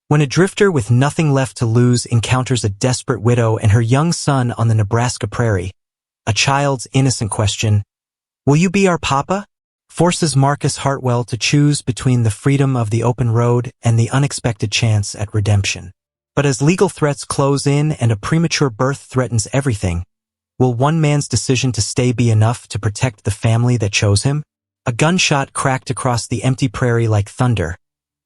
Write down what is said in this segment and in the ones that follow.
When a drifter with nothing left to lose encounters a desperate widow and her young son on the Nebraska prairie, a child's innocent question, "Will you be our papa?" forces Marcus Hartwell to choose between the freedom of the open road and the unexpected chance at redemption. But as legal threats close in and a premature birth threatens everything, will one man's decision to stay be enough to protect the family that chose him? A gunshot cracked across the empty prairie like thunder,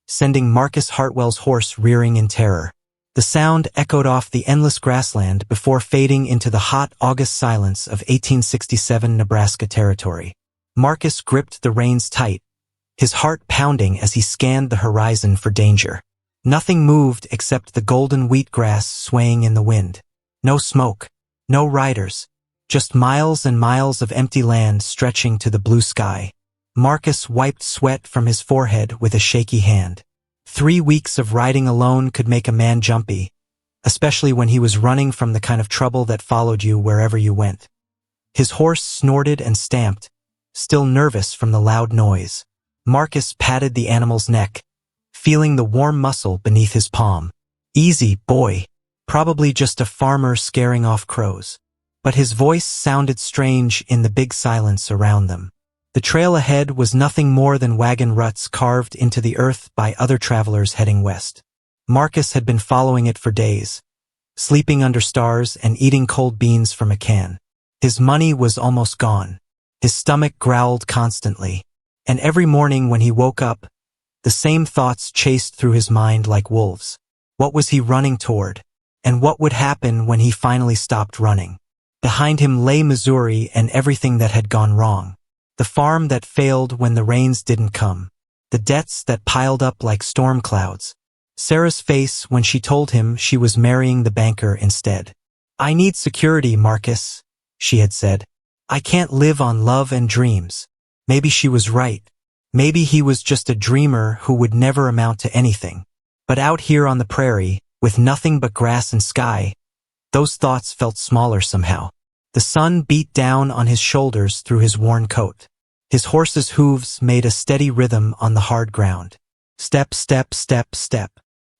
sending Marcus Hartwell's horse rearing in terror. The sound echoed off the endless grassland before fading into the hot August silence of 1867 Nebraska territory. Marcus gripped the reins tight, his heart pounding as he scanned the horizon for danger. Nothing moved except the golden wheatgrass swaying in the wind. No smoke, no riders, just miles and miles of empty land stretching to the blue sky. Marcus wiped sweat from his forehead with a shaky hand. 3 weeks of riding alone could make a man jumpy, especially when he was running from the kind of trouble that followed you wherever you went. His horse snorted and stamped, still nervous from the loud noise. Marcus patted the animal's neck, feeling the warm muscle beneath his palm. "Easy, boy. Probably just a farmer scaring off crows." But his voice sounded strange in the big silence around them. The trail ahead was nothing more than wagon ruts carved into the earth by other travelers heading west. Marcus had been following it for days, sleeping under stars and eating cold beans from a can. His money was almost gone. His stomach growled constantly, and every morning when he woke up, the same thoughts chased through his mind like wolves. What was he running toward? And what would happen when he finally stopped running? Behind him lay Missouri and everything that had gone wrong. The farm that failed when the rains didn't come. The debts that piled up like storm clouds. Sarah's face when she told him she was marrying the banker instead. "I need security, Marcus," she had said. "I can't live on love and dreams." Maybe she was right. Maybe he was just a dreamer who would never amount to anything. But out here on the prairie, with nothing but grass and sky, those thoughts felt smaller somehow. The sun beat down on his shoulders through his worn coat. His horse's hooves made a steady rhythm on the hard ground. Step, step, step, step.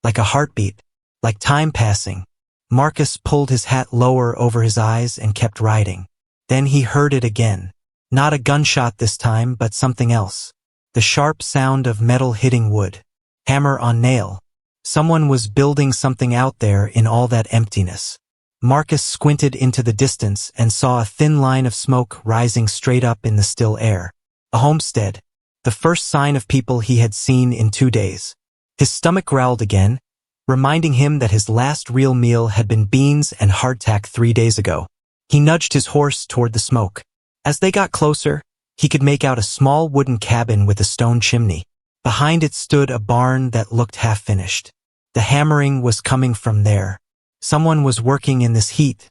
Like a heartbeat, like time passing. Marcus pulled his hat lower over his eyes and kept riding. Then he heard it again. Not a gunshot this time, but something else. The sharp sound of metal hitting wood. Hammer on nail. Someone was building something out there in all that emptiness. Marcus squinted into the distance and saw a thin line of smoke rising straight up in the still air. A homestead. The first sign of people he had seen in 2 days. His stomach growled again, reminding him that his last real meal had been beans and hardtack 3 days ago. He nudged his horse toward the smoke. As they got closer, he could make out a small wooden cabin with a stone chimney. Behind it stood a barn that looked half-finished. The hammering was coming from there. Someone was working in this heat,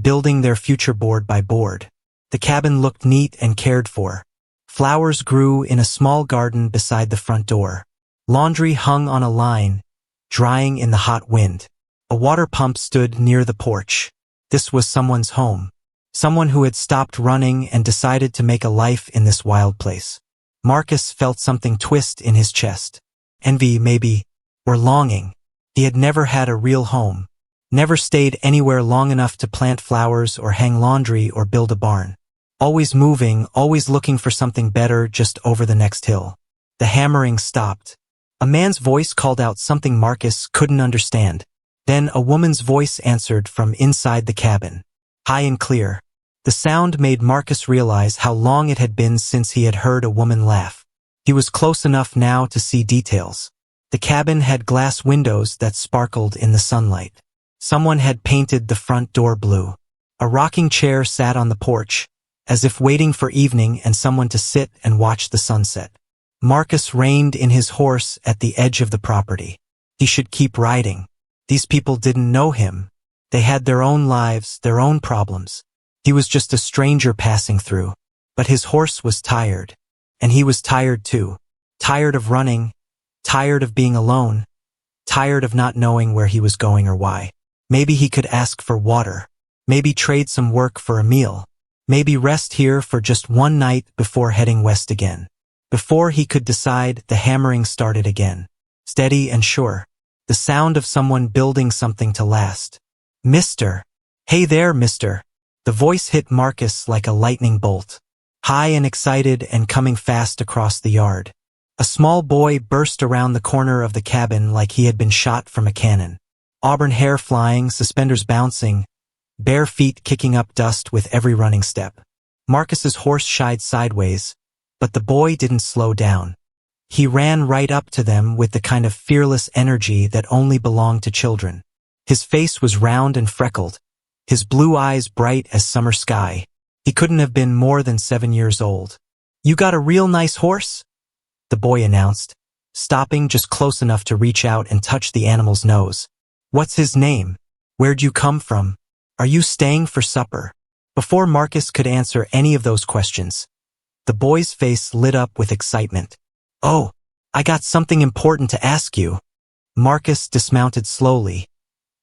building their future board by board. The cabin looked neat and cared for. Flowers grew in a small garden beside the front door. Laundry hung on a line, drying in the hot wind. A water pump stood near the porch. This was someone's home. Someone who had stopped running and decided to make a life in this wild place. Marcus felt something twist in his chest. Envy, maybe, or longing. He had never had a real home. Never stayed anywhere long enough to plant flowers or hang laundry or build a barn. Always moving, always looking for something better just over the next hill. The hammering stopped. A man's voice called out something Marcus couldn't understand. Then a woman's voice answered from inside the cabin. High and clear. The sound made Marcus realize how long it had been since he had heard a woman laugh. He was close enough now to see details. The cabin had glass windows that sparkled in the sunlight. Someone had painted the front door blue. A rocking chair sat on the porch, as if waiting for evening and someone to sit and watch the sunset. Marcus reined in his horse at the edge of the property. He should keep riding. These people didn't know him. They had their own lives, their own problems. He was just a stranger passing through. But his horse was tired. And he was tired too. Tired of running. Tired of being alone. Tired of not knowing where he was going or why. Maybe he could ask for water. Maybe trade some work for a meal. Maybe rest here for just one night before heading west again. Before he could decide, the hammering started again. Steady and sure. the sound of someone building something to last. "Mister. Hey there, mister." The voice hit Marcus like a lightning bolt, high and excited and coming fast across the yard. A small boy burst around the corner of the cabin like he had been shot from a cannon. Auburn hair flying, suspenders bouncing, bare feet kicking up dust with every running step. Marcus's horse shied sideways, but the boy didn't slow down. He ran right up to them with the kind of fearless energy that only belonged to children. His face was round and freckled, his blue eyes bright as summer sky. He couldn't have been more than 7 years old. "You got a real nice horse?" the boy announced, stopping just close enough to reach out and touch the animal's nose. "What's his name? Where'd you come from? Are you staying for supper?" Before Marcus could answer any of those questions, the boy's face lit up with excitement. "Oh, I got something important to ask you." Marcus dismounted slowly,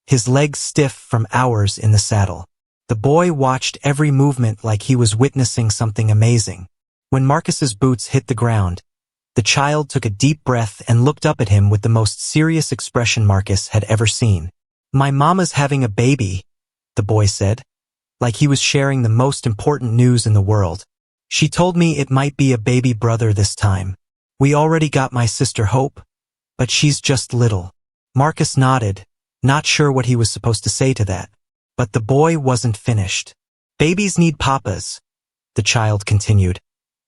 his legs stiff from hours in the saddle. The boy watched every movement like he was witnessing something amazing. When Marcus's boots hit the ground, the child took a deep breath and looked up at him with the most serious expression Marcus had ever seen. "My mama's having a baby," the boy said, like he was sharing the most important news in the world. "She told me it might be a baby brother this time. We already got my sister Hope, but she's just little." Marcus nodded, not sure what he was supposed to say to that. But the boy wasn't finished. "Babies need papas," the child continued,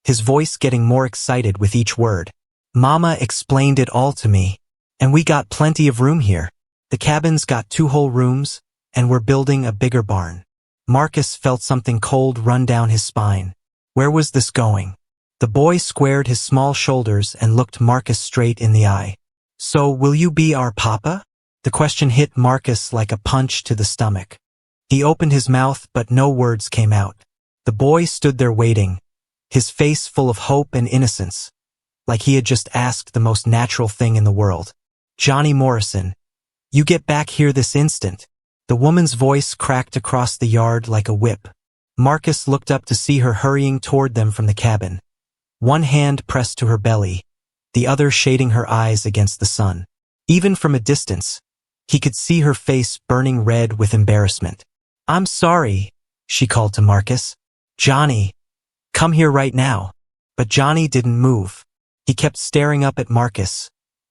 his voice getting more excited with each word. "Mama explained it all to me, and we got plenty of room here. The cabin's got 2 whole rooms, and we're building a bigger barn." Marcus felt something cold run down his spine. Where was this going? The boy squared his small shoulders and looked Marcus straight in the eye. "So will you be our papa?" The question hit Marcus like a punch to the stomach. He opened his mouth, but no words came out. The boy stood there waiting, his face full of hope and innocence, like he had just asked the most natural thing in the world. "Johnny Morrison, you get back here this instant." The woman's voice cracked across the yard like a whip. Marcus looked up to see her hurrying toward them from the cabin, one hand pressed to her belly, the other shading her eyes against the sun. Even from a distance, he could see her face burning red with embarrassment. "I'm sorry," she called to Marcus. "Johnny, come here right now." But Johnny didn't move. He kept staring up at Marcus,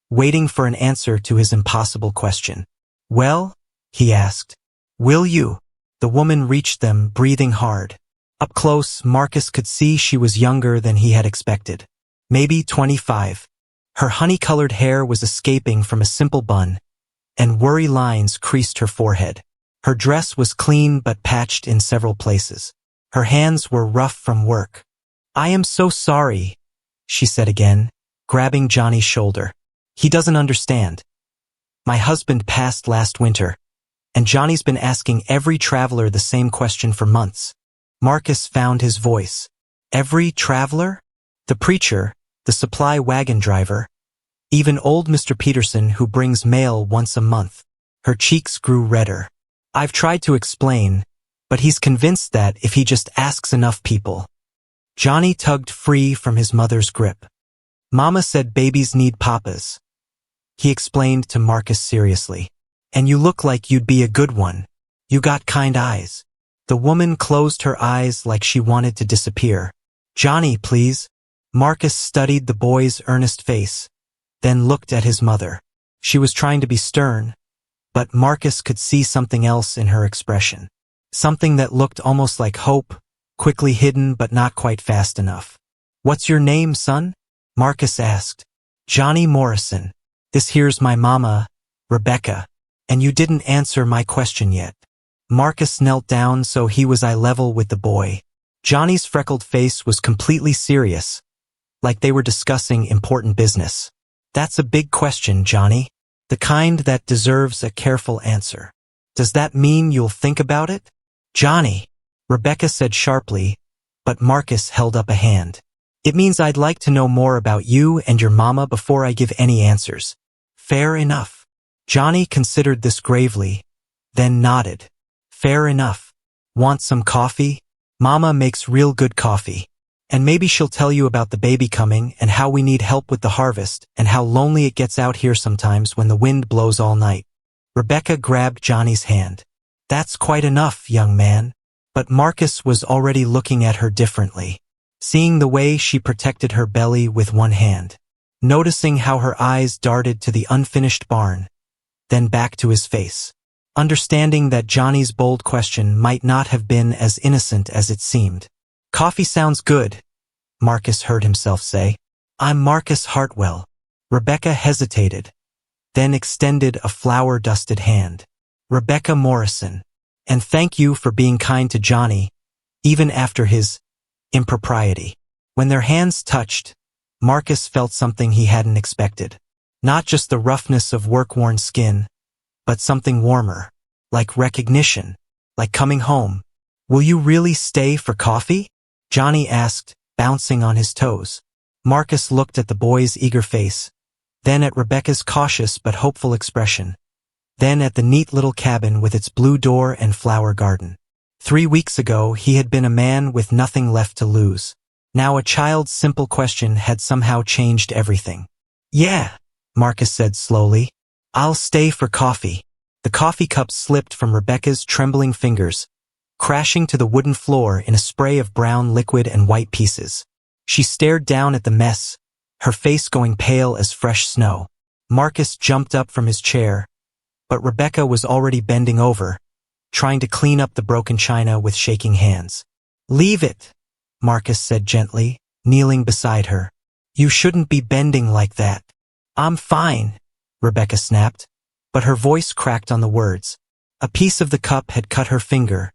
waiting for an answer to his impossible question. "Well?" he asked. "Will you?" The woman reached them, breathing hard. Up close, Marcus could see she was younger than he had expected. Maybe 25. Her honey-colored hair was escaping from a simple bun, and worry lines creased her forehead. Her dress was clean but patched in several places. Her hands were rough from work. "I am so sorry," she said again, grabbing Johnny's shoulder. "He doesn't understand. My husband passed last winter, and Johnny's been asking every traveler the same question for months." Marcus found his voice. "Every traveler?" "The preacher, the supply wagon driver, even old Mr. Peterson who brings mail once a month." Her cheeks grew redder. "I've tried to explain, but he's convinced that if he just asks enough people." Johnny tugged free from his mother's grip. "Mama said babies need papas," he explained to Marcus seriously. "And you look like you'd be a good one. You got kind eyes." The woman closed her eyes like she wanted to disappear. "Johnny, please." Marcus studied the boy's earnest face, then looked at his mother. She was trying to be stern, but Marcus could see something else in her expression. Something that looked almost like hope, quickly hidden but not quite fast enough. "What's your name, son?" Marcus asked. "Johnny Morrison. This here's my mama, Rebecca. And you didn't answer my question yet." Marcus knelt down so he was eye level with the boy. Johnny's freckled face was completely serious, like they were discussing important business. "That's a big question, Johnny. The kind that deserves a careful answer. Does that mean you'll think about it?" "Johnny," Rebecca said sharply, but Marcus held up a hand. "It means I'd like to know more about you and your mama before I give any answers." "Fair enough." Johnny considered this gravely, then nodded. "Fair enough. Want some coffee? Mama makes real good coffee." And maybe she'll tell you about the baby coming and how we need help with the harvest and how lonely it gets out here sometimes when the wind blows all night. Rebecca grabbed Johnny's hand. That's quite enough, young man. But Marcus was already looking at her differently, seeing the way she protected her belly with one hand, noticing how her eyes darted to the unfinished barn, then back to his face, understanding that Johnny's bold question might not have been as innocent as it seemed. Coffee sounds good, Marcus heard himself say. I'm Marcus Hartwell. Rebecca hesitated, then extended a flour-dusted hand. Rebecca Morrison. And thank you for being kind to Johnny, even after his impropriety. When their hands touched, Marcus felt something he hadn't expected. Not just the roughness of work-worn skin, but something warmer, like recognition, like coming home. Will you really stay for coffee? Johnny asked, bouncing on his toes. Marcus looked at the boy's eager face, then at Rebecca's cautious but hopeful expression, then at the neat little cabin with its blue door and flower garden. 3 weeks ago, he had been a man with nothing left to lose. Now a child's simple question had somehow changed everything. Yeah, Marcus said slowly. I'll stay for coffee. The coffee cup slipped from Rebecca's trembling fingers, crashing to the wooden floor in a spray of brown liquid and white pieces. She stared down at the mess, her face going pale as fresh snow. Marcus jumped up from his chair, but Rebecca was already bending over, trying to clean up the broken china with shaking hands. Leave it, Marcus said gently, kneeling beside her. You shouldn't be bending like that. I'm fine, Rebecca snapped, but her voice cracked on the words. A piece of the cup had cut her finger,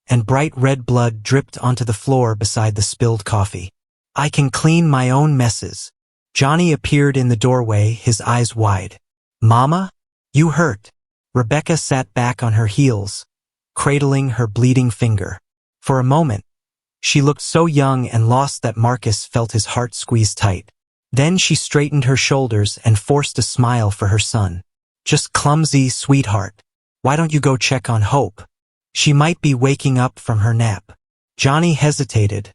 and bright red blood dripped onto the floor beside the spilled coffee. I can clean my own messes. Johnny appeared in the doorway, his eyes wide. Mama? You hurt. Rebecca sat back on her heels, cradling her bleeding finger. For a moment, she looked so young and lost that Marcus felt his heart squeeze tight. Then she straightened her shoulders and forced a smile for her son. Just clumsy, sweetheart. Why don't you go check on Hope? She might be waking up from her nap. Johnny hesitated,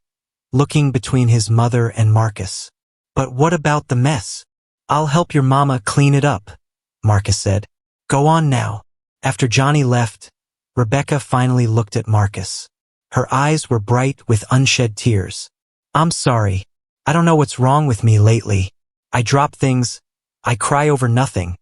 looking between his mother and Marcus. But what about the mess? I'll help your mama clean it up, Marcus said. Go on now. After Johnny left, Rebecca finally looked at Marcus. Her eyes were bright with unshed tears. I'm sorry. I don't know what's wrong with me lately. I drop things. I cry over nothing.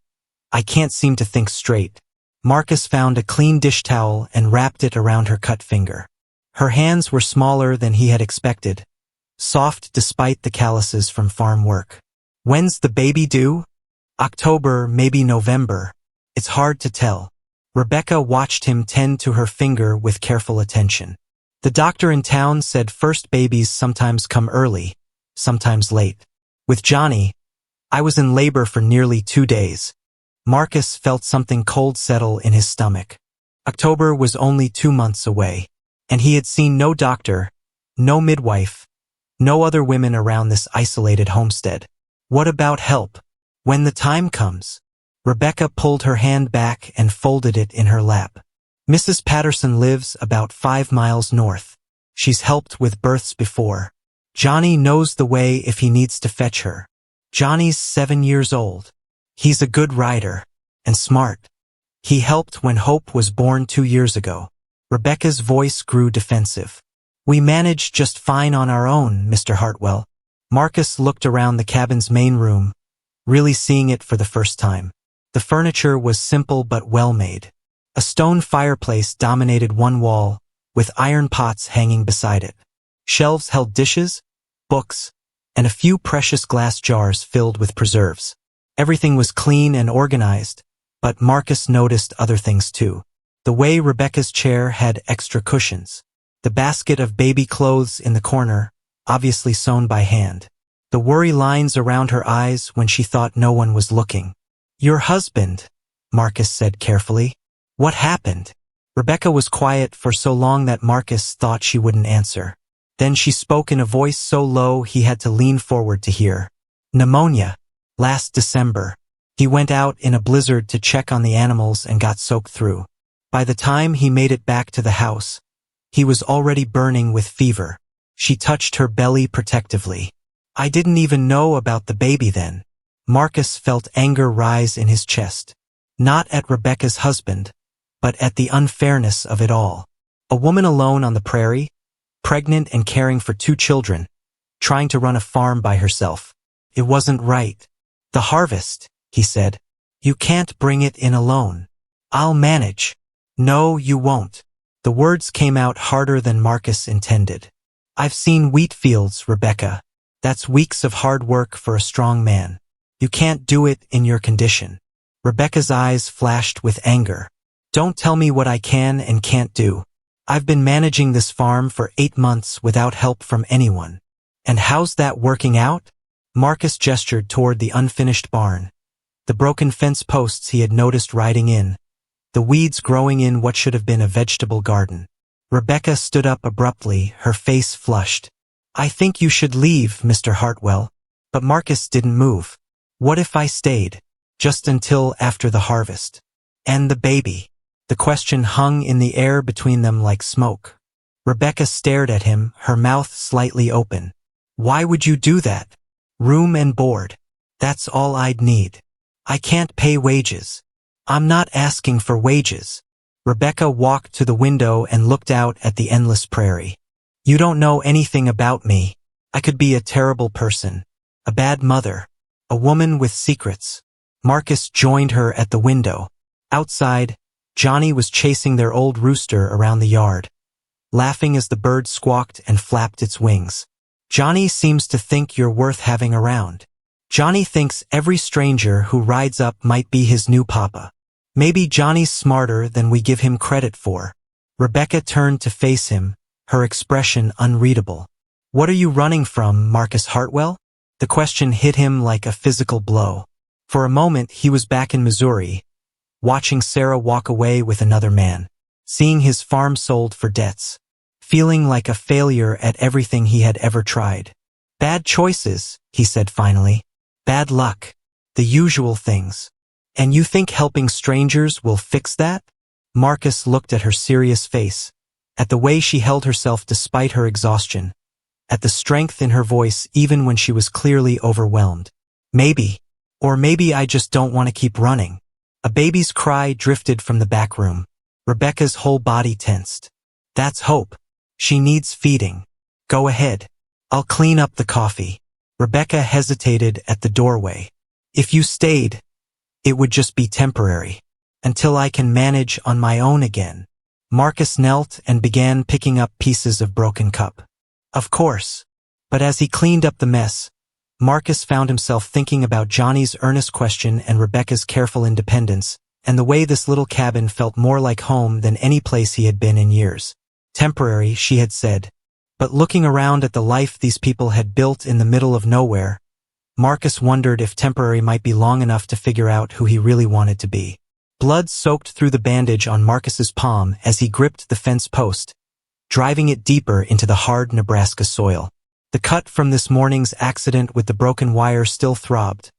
I can't seem to think straight. Marcus found a clean dish towel and wrapped it around her cut finger. Her hands were smaller than he had expected, soft despite the calluses from farm work. When's the baby due? October, maybe November. It's hard to tell. Rebecca watched him tend to her finger with careful attention. The doctor in town said first babies sometimes come early, sometimes late. With Johnny, I was in labor for nearly 2 days. Marcus felt something cold settle in his stomach. October was only 2 months away, and he had seen no doctor, no midwife, no other women around this isolated homestead. What about help? When the time comes? Rebecca pulled her hand back and folded it in her lap. Mrs. Patterson lives about 5 miles north. She's helped with births before. Johnny knows the way if he needs to fetch her. Johnny's 7 years old. He's a good rider, and smart. He helped when Hope was born 2 years ago. Rebecca's voice grew defensive. We managed just fine on our own, Mr. Hartwell. Marcus looked around the cabin's main room, really seeing it for the first time. The furniture was simple but well-made. A stone fireplace dominated one wall, with iron pots hanging beside it. Shelves held dishes, books, and a few precious glass jars filled with preserves. Everything was clean and organized, but Marcus noticed other things too. The way Rebecca's chair had extra cushions. The basket of baby clothes in the corner, obviously sewn by hand. The worry lines around her eyes when she thought no one was looking. Your husband, Marcus said carefully. What happened? Rebecca was quiet for so long that Marcus thought she wouldn't answer. Then she spoke in a voice so low he had to lean forward to hear. Pneumonia. Last December. He went out in a blizzard to check on the animals and got soaked through. By the time he made it back to the house, he was already burning with fever. She touched her belly protectively. I didn't even know about the baby then. Marcus felt anger rise in his chest. Not at Rebecca's husband, but at the unfairness of it all. A woman alone on the prairie, pregnant and caring for 2 children, trying to run a farm by herself. It wasn't right. The harvest, he said. You can't bring it in alone. I'll manage. No, you won't. The words came out harder than Marcus intended. I've seen wheat fields, Rebecca. That's weeks of hard work for a strong man. You can't do it in your condition. Rebecca's eyes flashed with anger. Don't tell me what I can and can't do. I've been managing this farm for 8 months without help from anyone. And how's that working out? Marcus gestured toward the unfinished barn. The broken fence posts he had noticed riding in. The weeds growing in what should have been a vegetable garden. Rebecca stood up abruptly, her face flushed. I think you should leave, Mr. Hartwell. But Marcus didn't move. What if I stayed? Just until after the harvest. And the baby. The question hung in the air between them like smoke. Rebecca stared at him, her mouth slightly open. Why would you do that? Room and board. That's all I'd need. I can't pay wages. I'm not asking for wages. Rebecca walked to the window and looked out at the endless prairie. You don't know anything about me. I could be a terrible person. A bad mother. A woman with secrets. Marcus joined her at the window. Outside, Johnny was chasing their old rooster around the yard, laughing as the bird squawked and flapped its wings. Johnny seems to think you're worth having around. Johnny thinks every stranger who rides up might be his new papa. Maybe Johnny's smarter than we give him credit for. Rebecca turned to face him, her expression unreadable. What are you running from, Marcus Hartwell? The question hit him like a physical blow. For a moment he was back in Missouri, watching Sarah walk away with another man, seeing his farm sold for debts, feeling like a failure at everything he had ever tried. Bad choices, he said finally. Bad luck. The usual things. And you think helping strangers will fix that? Marcus looked at her serious face, at the way she held herself despite her exhaustion, at the strength in her voice even when she was clearly overwhelmed. Maybe. Or maybe I just don't want to keep running. A baby's cry drifted from the back room. Rebecca's whole body tensed. That's Hope. She needs feeding. Go ahead. I'll clean up the coffee. Rebecca hesitated at the doorway. If you stayed, it would just be temporary. Until I can manage on my own again. Marcus knelt and began picking up pieces of broken cup. Of course. But as he cleaned up the mess, Marcus found himself thinking about Johnny's earnest question and Rebecca's careful independence, and the way this little cabin felt more like home than any place he had been in years. Temporary, she had said. But looking around at the life these people had built in the middle of nowhere, Marcus wondered if temporary might be long enough to figure out who he really wanted to be. Blood soaked through the bandage on Marcus's palm as he gripped the fence post, driving it deeper into the hard Nebraska soil. The cut from this morning's accident with the broken wire still throbbed,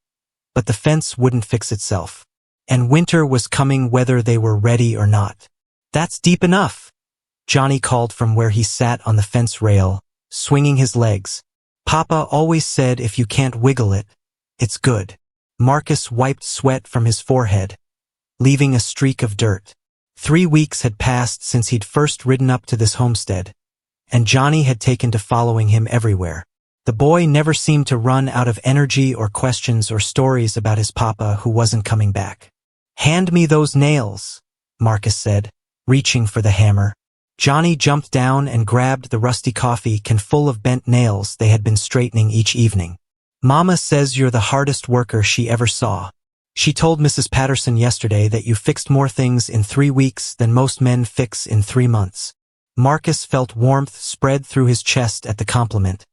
but the fence wouldn't fix itself. And winter was coming whether they were ready or not. That's deep enough, Johnny called from where he sat on the fence rail, swinging his legs. Papa always said if you can't wiggle it, it's good. Marcus wiped sweat from his forehead, leaving a streak of dirt. 3 weeks had passed since he'd first ridden up to this homestead, and Johnny had taken to following him everywhere. The boy never seemed to run out of energy or questions or stories about his papa who wasn't coming back. Hand me those nails, Marcus said, reaching for the hammer. Johnny jumped down and grabbed the rusty coffee can full of bent nails they had been straightening each evening. Mama says you're the hardest worker she ever saw. She told Mrs. Patterson yesterday that you fixed more things in 3 weeks than most men fix in 3 months. Marcus felt warmth spread through his chest at the compliment,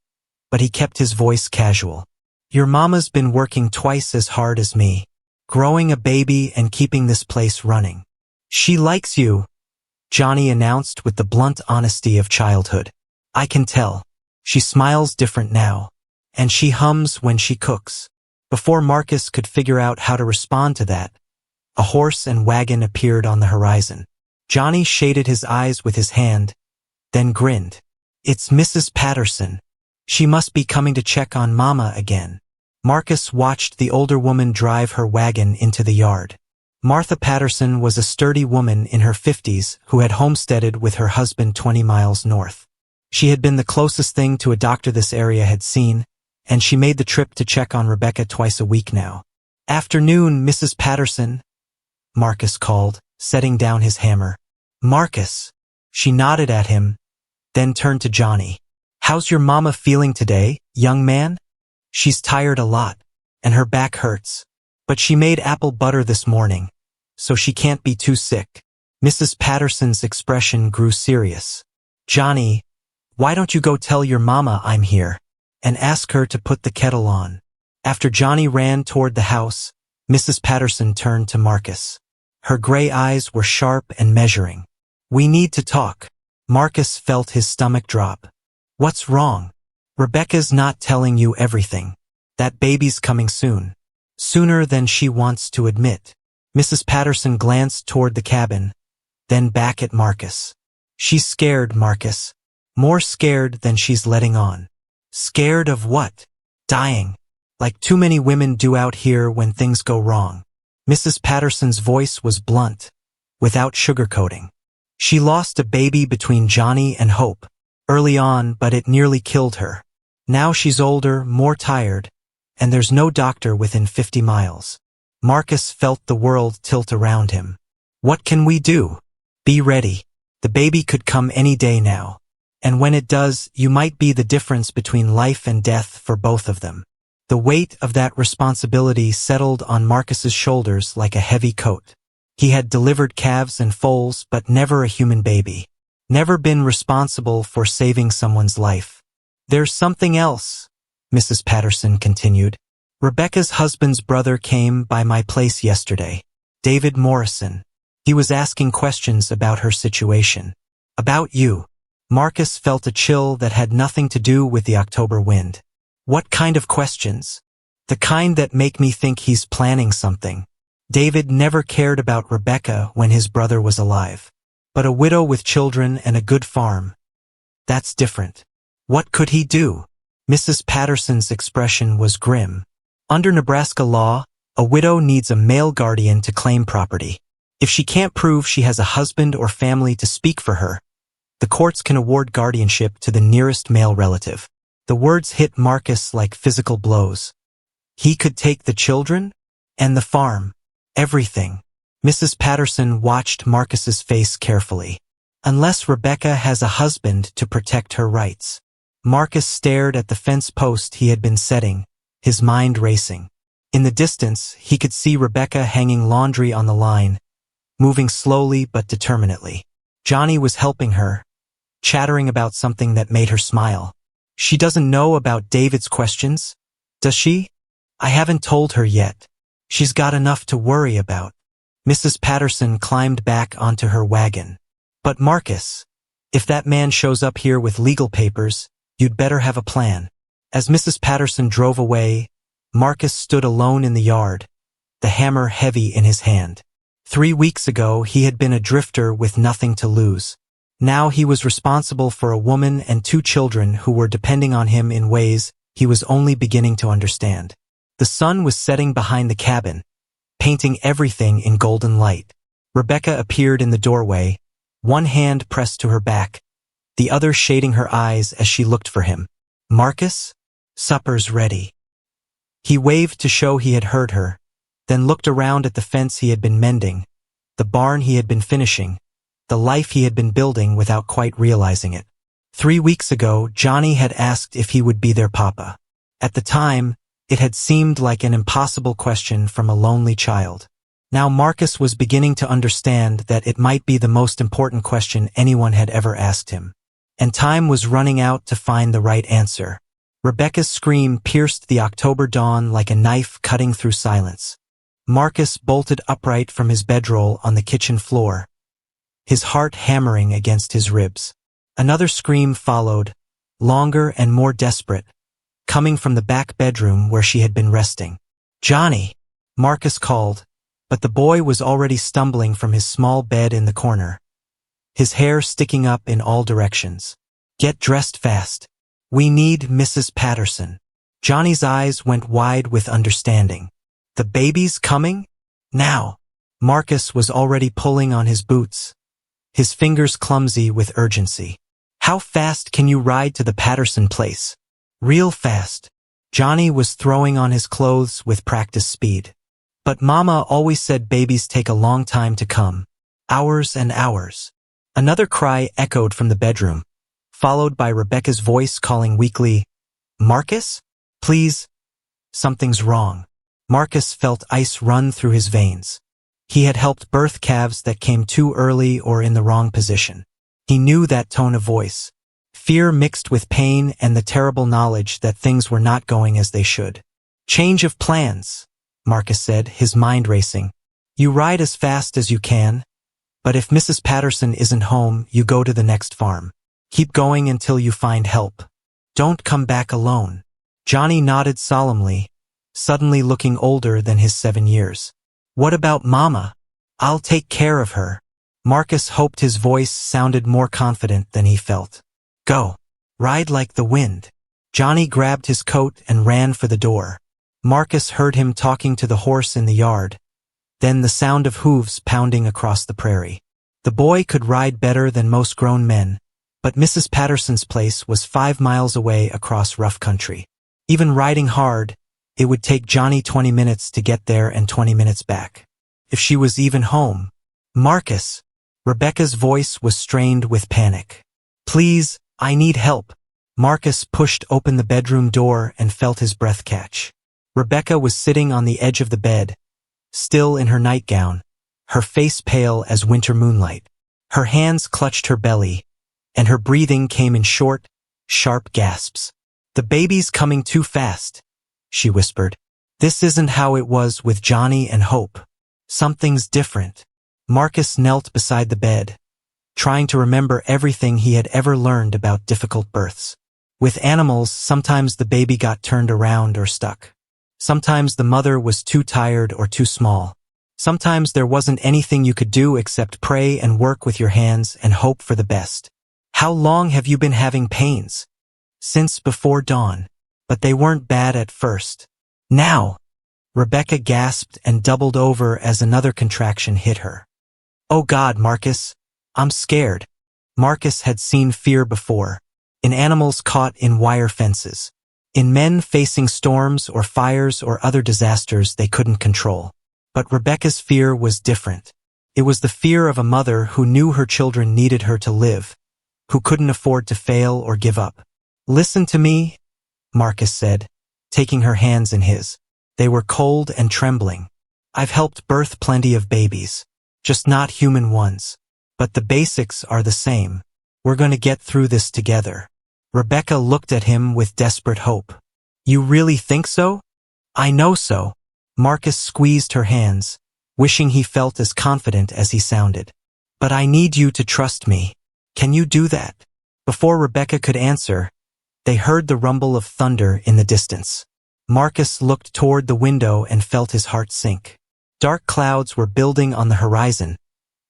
but he kept his voice casual. Your mama's been working twice as hard as me, growing a baby and keeping this place running. She likes you, Johnny announced with the blunt honesty of childhood. I can tell. She smiles different now, and she hums when she cooks. Before Marcus could figure out how to respond to that, a horse and wagon appeared on the horizon. Johnny shaded his eyes with his hand, then grinned. It's Mrs. Patterson. She must be coming to check on Mama again. Marcus watched the older woman drive her wagon into the yard. Martha Patterson was a sturdy woman in her 50s who had homesteaded with her husband 20 miles north. She had been the closest thing to a doctor this area had seen, and she made the trip to check on Rebecca twice a week now. "Afternoon, Mrs. Patterson," Marcus called, setting down his hammer. "Marcus." She nodded at him, then turned to Johnny. "How's your mama feeling today, young man?" "She's tired a lot, and her back hurts. But she made apple butter this morning, so she can't be too sick." Mrs. Patterson's expression grew serious. "Johnny, why don't you go tell your mama I'm here, and ask her to put the kettle on?" After Johnny ran toward the house, Mrs. Patterson turned to Marcus. Her gray eyes were sharp and measuring. "We need to talk." Marcus felt his stomach drop. "What's wrong?" "Rebecca's not telling you everything. That baby's coming soon. Sooner than she wants to admit." Mrs. Patterson glanced toward the cabin, then back at Marcus. "She's scared, Marcus. More scared than she's letting on." "Scared of what?" "Dying. Like too many women do out here when things go wrong." Mrs. Patterson's voice was blunt, without sugarcoating. "She lost a baby between Johnny and Hope. Early on, but it nearly killed her. Now she's older, more tired, and there's no doctor within 50 miles. Marcus felt the world tilt around him. "What can we do?" "Be ready. The baby could come any day now. And when it does, you might be the difference between life and death for both of them." The weight of that responsibility settled on Marcus's shoulders like a heavy coat. He had delivered calves and foals, but never a human baby. Never been responsible for saving someone's life. "There's something else," Mrs. Patterson continued. "Rebecca's husband's brother came by my place yesterday, David Morrison. He was asking questions about her situation. About you." Marcus felt a chill that had nothing to do with the October wind. "What kind of questions?" "The kind that make me think he's planning something. David never cared about Rebecca when his brother was alive. But a widow with children and a good farm. That's different. What could he do?" Mrs. Patterson's expression was grim. "Under Nebraska law, a widow needs a male guardian to claim property. If she can't prove she has a husband or family to speak for her, the courts can award guardianship to the nearest male relative." The words hit Marcus like physical blows. He could take the children? And the farm? Everything. Mrs. Patterson watched Marcus's face carefully. "Unless Rebecca has a husband to protect her rights." Marcus stared at the fence post he had been setting, his mind racing. In the distance, he could see Rebecca hanging laundry on the line, moving slowly but determinedly. Johnny was helping her, chattering about something that made her smile. "She doesn't know about David's questions, does she?" "I haven't told her yet. She's got enough to worry about." Mrs. Patterson climbed back onto her wagon. "But Marcus, if that man shows up here with legal papers, you'd better have a plan." As Mrs. Patterson drove away, Marcus stood alone in the yard, the hammer heavy in his hand. 3 weeks ago, he had been a drifter with nothing to lose. Now he was responsible for a woman and 2 children who were depending on him in ways he was only beginning to understand. The sun was setting behind the cabin, painting everything in golden light. Rebecca appeared in the doorway, one hand pressed to her back, the other shading her eyes as she looked for him. "Marcus? Supper's ready." He waved to show he had heard her, then looked around at the fence he had been mending, the barn he had been finishing, the life he had been building without quite realizing it. 3 weeks ago, Johnny had asked if he would be their papa. At the time, it had seemed like an impossible question from a lonely child. Now Marcus was beginning to understand that it might be the most important question anyone had ever asked him. And time was running out to find the right answer. Rebecca's scream pierced the October dawn like a knife cutting through silence. Marcus bolted upright from his bedroll on the kitchen floor, his heart hammering against his ribs. Another scream followed, longer and more desperate, coming from the back bedroom where she had been resting. "Johnny!" Marcus called, but the boy was already stumbling from his small bed in the corner, his hair sticking up in all directions. Get dressed fast. We need Mrs. Patterson. Johnny's eyes went wide with understanding. The baby's coming? Now. Marcus was already pulling on his boots, his fingers clumsy with urgency. How fast can you ride to the Patterson place? Real fast. Johnny was throwing on his clothes with practice speed. But Mama always said babies take a long time to come. Hours and hours. Another cry echoed from the bedroom, followed by Rebecca's voice calling weakly, Marcus? Please? Something's wrong. Marcus felt ice run through his veins. He had helped birth calves that came too early or in the wrong position. He knew that tone of voice. Fear mixed with pain and the terrible knowledge that things were not going as they should. Change of plans, Marcus said, his mind racing. You ride as fast as you can, but if Mrs. Patterson isn't home, you go to the next farm. Keep going until you find help. Don't come back alone. Johnny nodded solemnly, suddenly looking older than his 7 years. What about Mama? I'll take care of her. Marcus hoped his voice sounded more confident than he felt. Go. Ride like the wind. Johnny grabbed his coat and ran for the door. Marcus heard him talking to the horse in the yard, then the sound of hooves pounding across the prairie. The boy could ride better than most grown men, but Mrs. Patterson's place was 5 miles away across rough country. Even riding hard, it would take Johnny 20 minutes to get there and 20 minutes back. If she was even home. Marcus. Rebecca's voice was strained with panic. Please, I need help. Marcus pushed open the bedroom door and felt his breath catch. Rebecca was sitting on the edge of the bed, still in her nightgown, her face pale as winter moonlight. Her hands clutched her belly, and her breathing came in short, sharp gasps. The baby's coming too fast, she whispered. This isn't how it was with Johnny and Hope. Something's different. Marcus knelt beside the bed, trying to remember everything he had ever learned about difficult births. With animals, sometimes the baby got turned around or stuck. Sometimes the mother was too tired or too small. Sometimes there wasn't anything you could do except pray and work with your hands and hope for the best. How long have you been having pains? Since before dawn. But they weren't bad at first. Now! Rebecca gasped and doubled over as another contraction hit her. Oh God, Marcus! I'm scared. Marcus had seen fear before. In animals caught in wire fences. In men facing storms or fires or other disasters they couldn't control. But Rebecca's fear was different. It was the fear of a mother who knew her children needed her to live, who couldn't afford to fail or give up. Listen to me, Marcus said, taking her hands in his. They were cold and trembling. I've helped birth plenty of babies, just not human ones. But the basics are the same. We're going to get through this together. Rebecca looked at him with desperate hope. You really think so? I know so. Marcus squeezed her hands, wishing he felt as confident as he sounded. But I need you to trust me. Can you do that? Before Rebecca could answer, they heard the rumble of thunder in the distance. Marcus looked toward the window and felt his heart sink. Dark clouds were building on the horizon,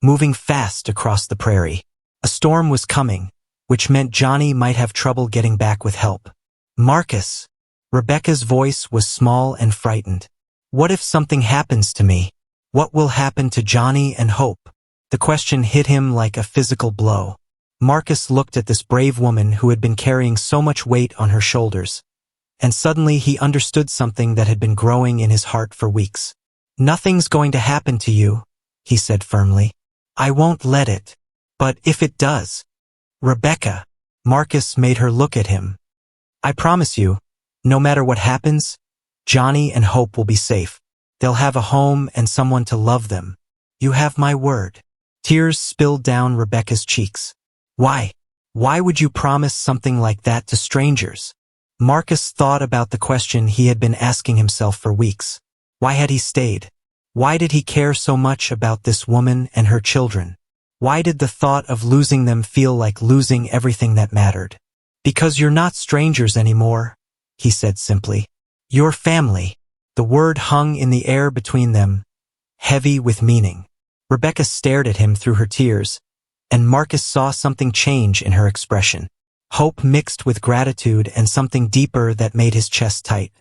moving fast across the prairie. A storm was coming, which meant Johnny might have trouble getting back with help. Marcus! Rebecca's voice was small and frightened. What if something happens to me? What will happen to Johnny and Hope? The question hit him like a physical blow. Marcus looked at this brave woman who had been carrying so much weight on her shoulders, and suddenly he understood something that had been growing in his heart for weeks. Nothing's going to happen to you, he said firmly. I won't let it. But if it does, Rebecca, Marcus made her look at him. I promise you, no matter what happens, Johnny and Hope will be safe. They'll have a home and someone to love them. You have my word. Tears spilled down Rebecca's cheeks. Why? Why would you promise something like that to strangers? Marcus thought about the question he had been asking himself for weeks. Why had he stayed? Why did he care so much about this woman and her children? Why did the thought of losing them feel like losing everything that mattered? Because you're not strangers anymore, he said simply. You're family. The word hung in the air between them, heavy with meaning. Rebecca stared at him through her tears, and Marcus saw something change in her expression. Hope mixed with gratitude and something deeper that made his chest tight.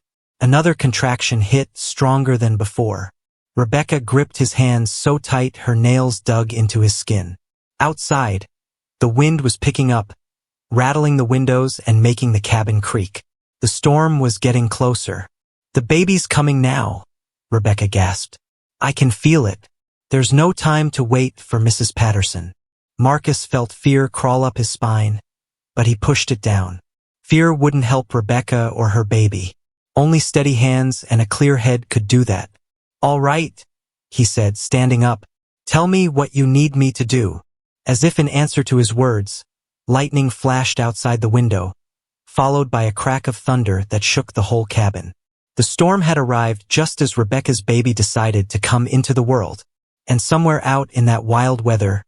Another contraction hit, stronger than before. Rebecca gripped his hands so tight her nails dug into his skin. Outside, the wind was picking up, rattling the windows and making the cabin creak. The storm was getting closer. "The baby's coming now," Rebecca gasped. "I can feel it. There's no time to wait for Mrs. Patterson." Marcus felt fear crawl up his spine, but he pushed it down. Fear wouldn't help Rebecca or her baby. Only steady hands and a clear head could do that. "All right," he said, standing up. "Tell me what you need me to do." As if in answer to his words, lightning flashed outside the window, followed by a crack of thunder that shook the whole cabin. The storm had arrived just as Rebecca's baby decided to come into the world. And somewhere out in that wild weather,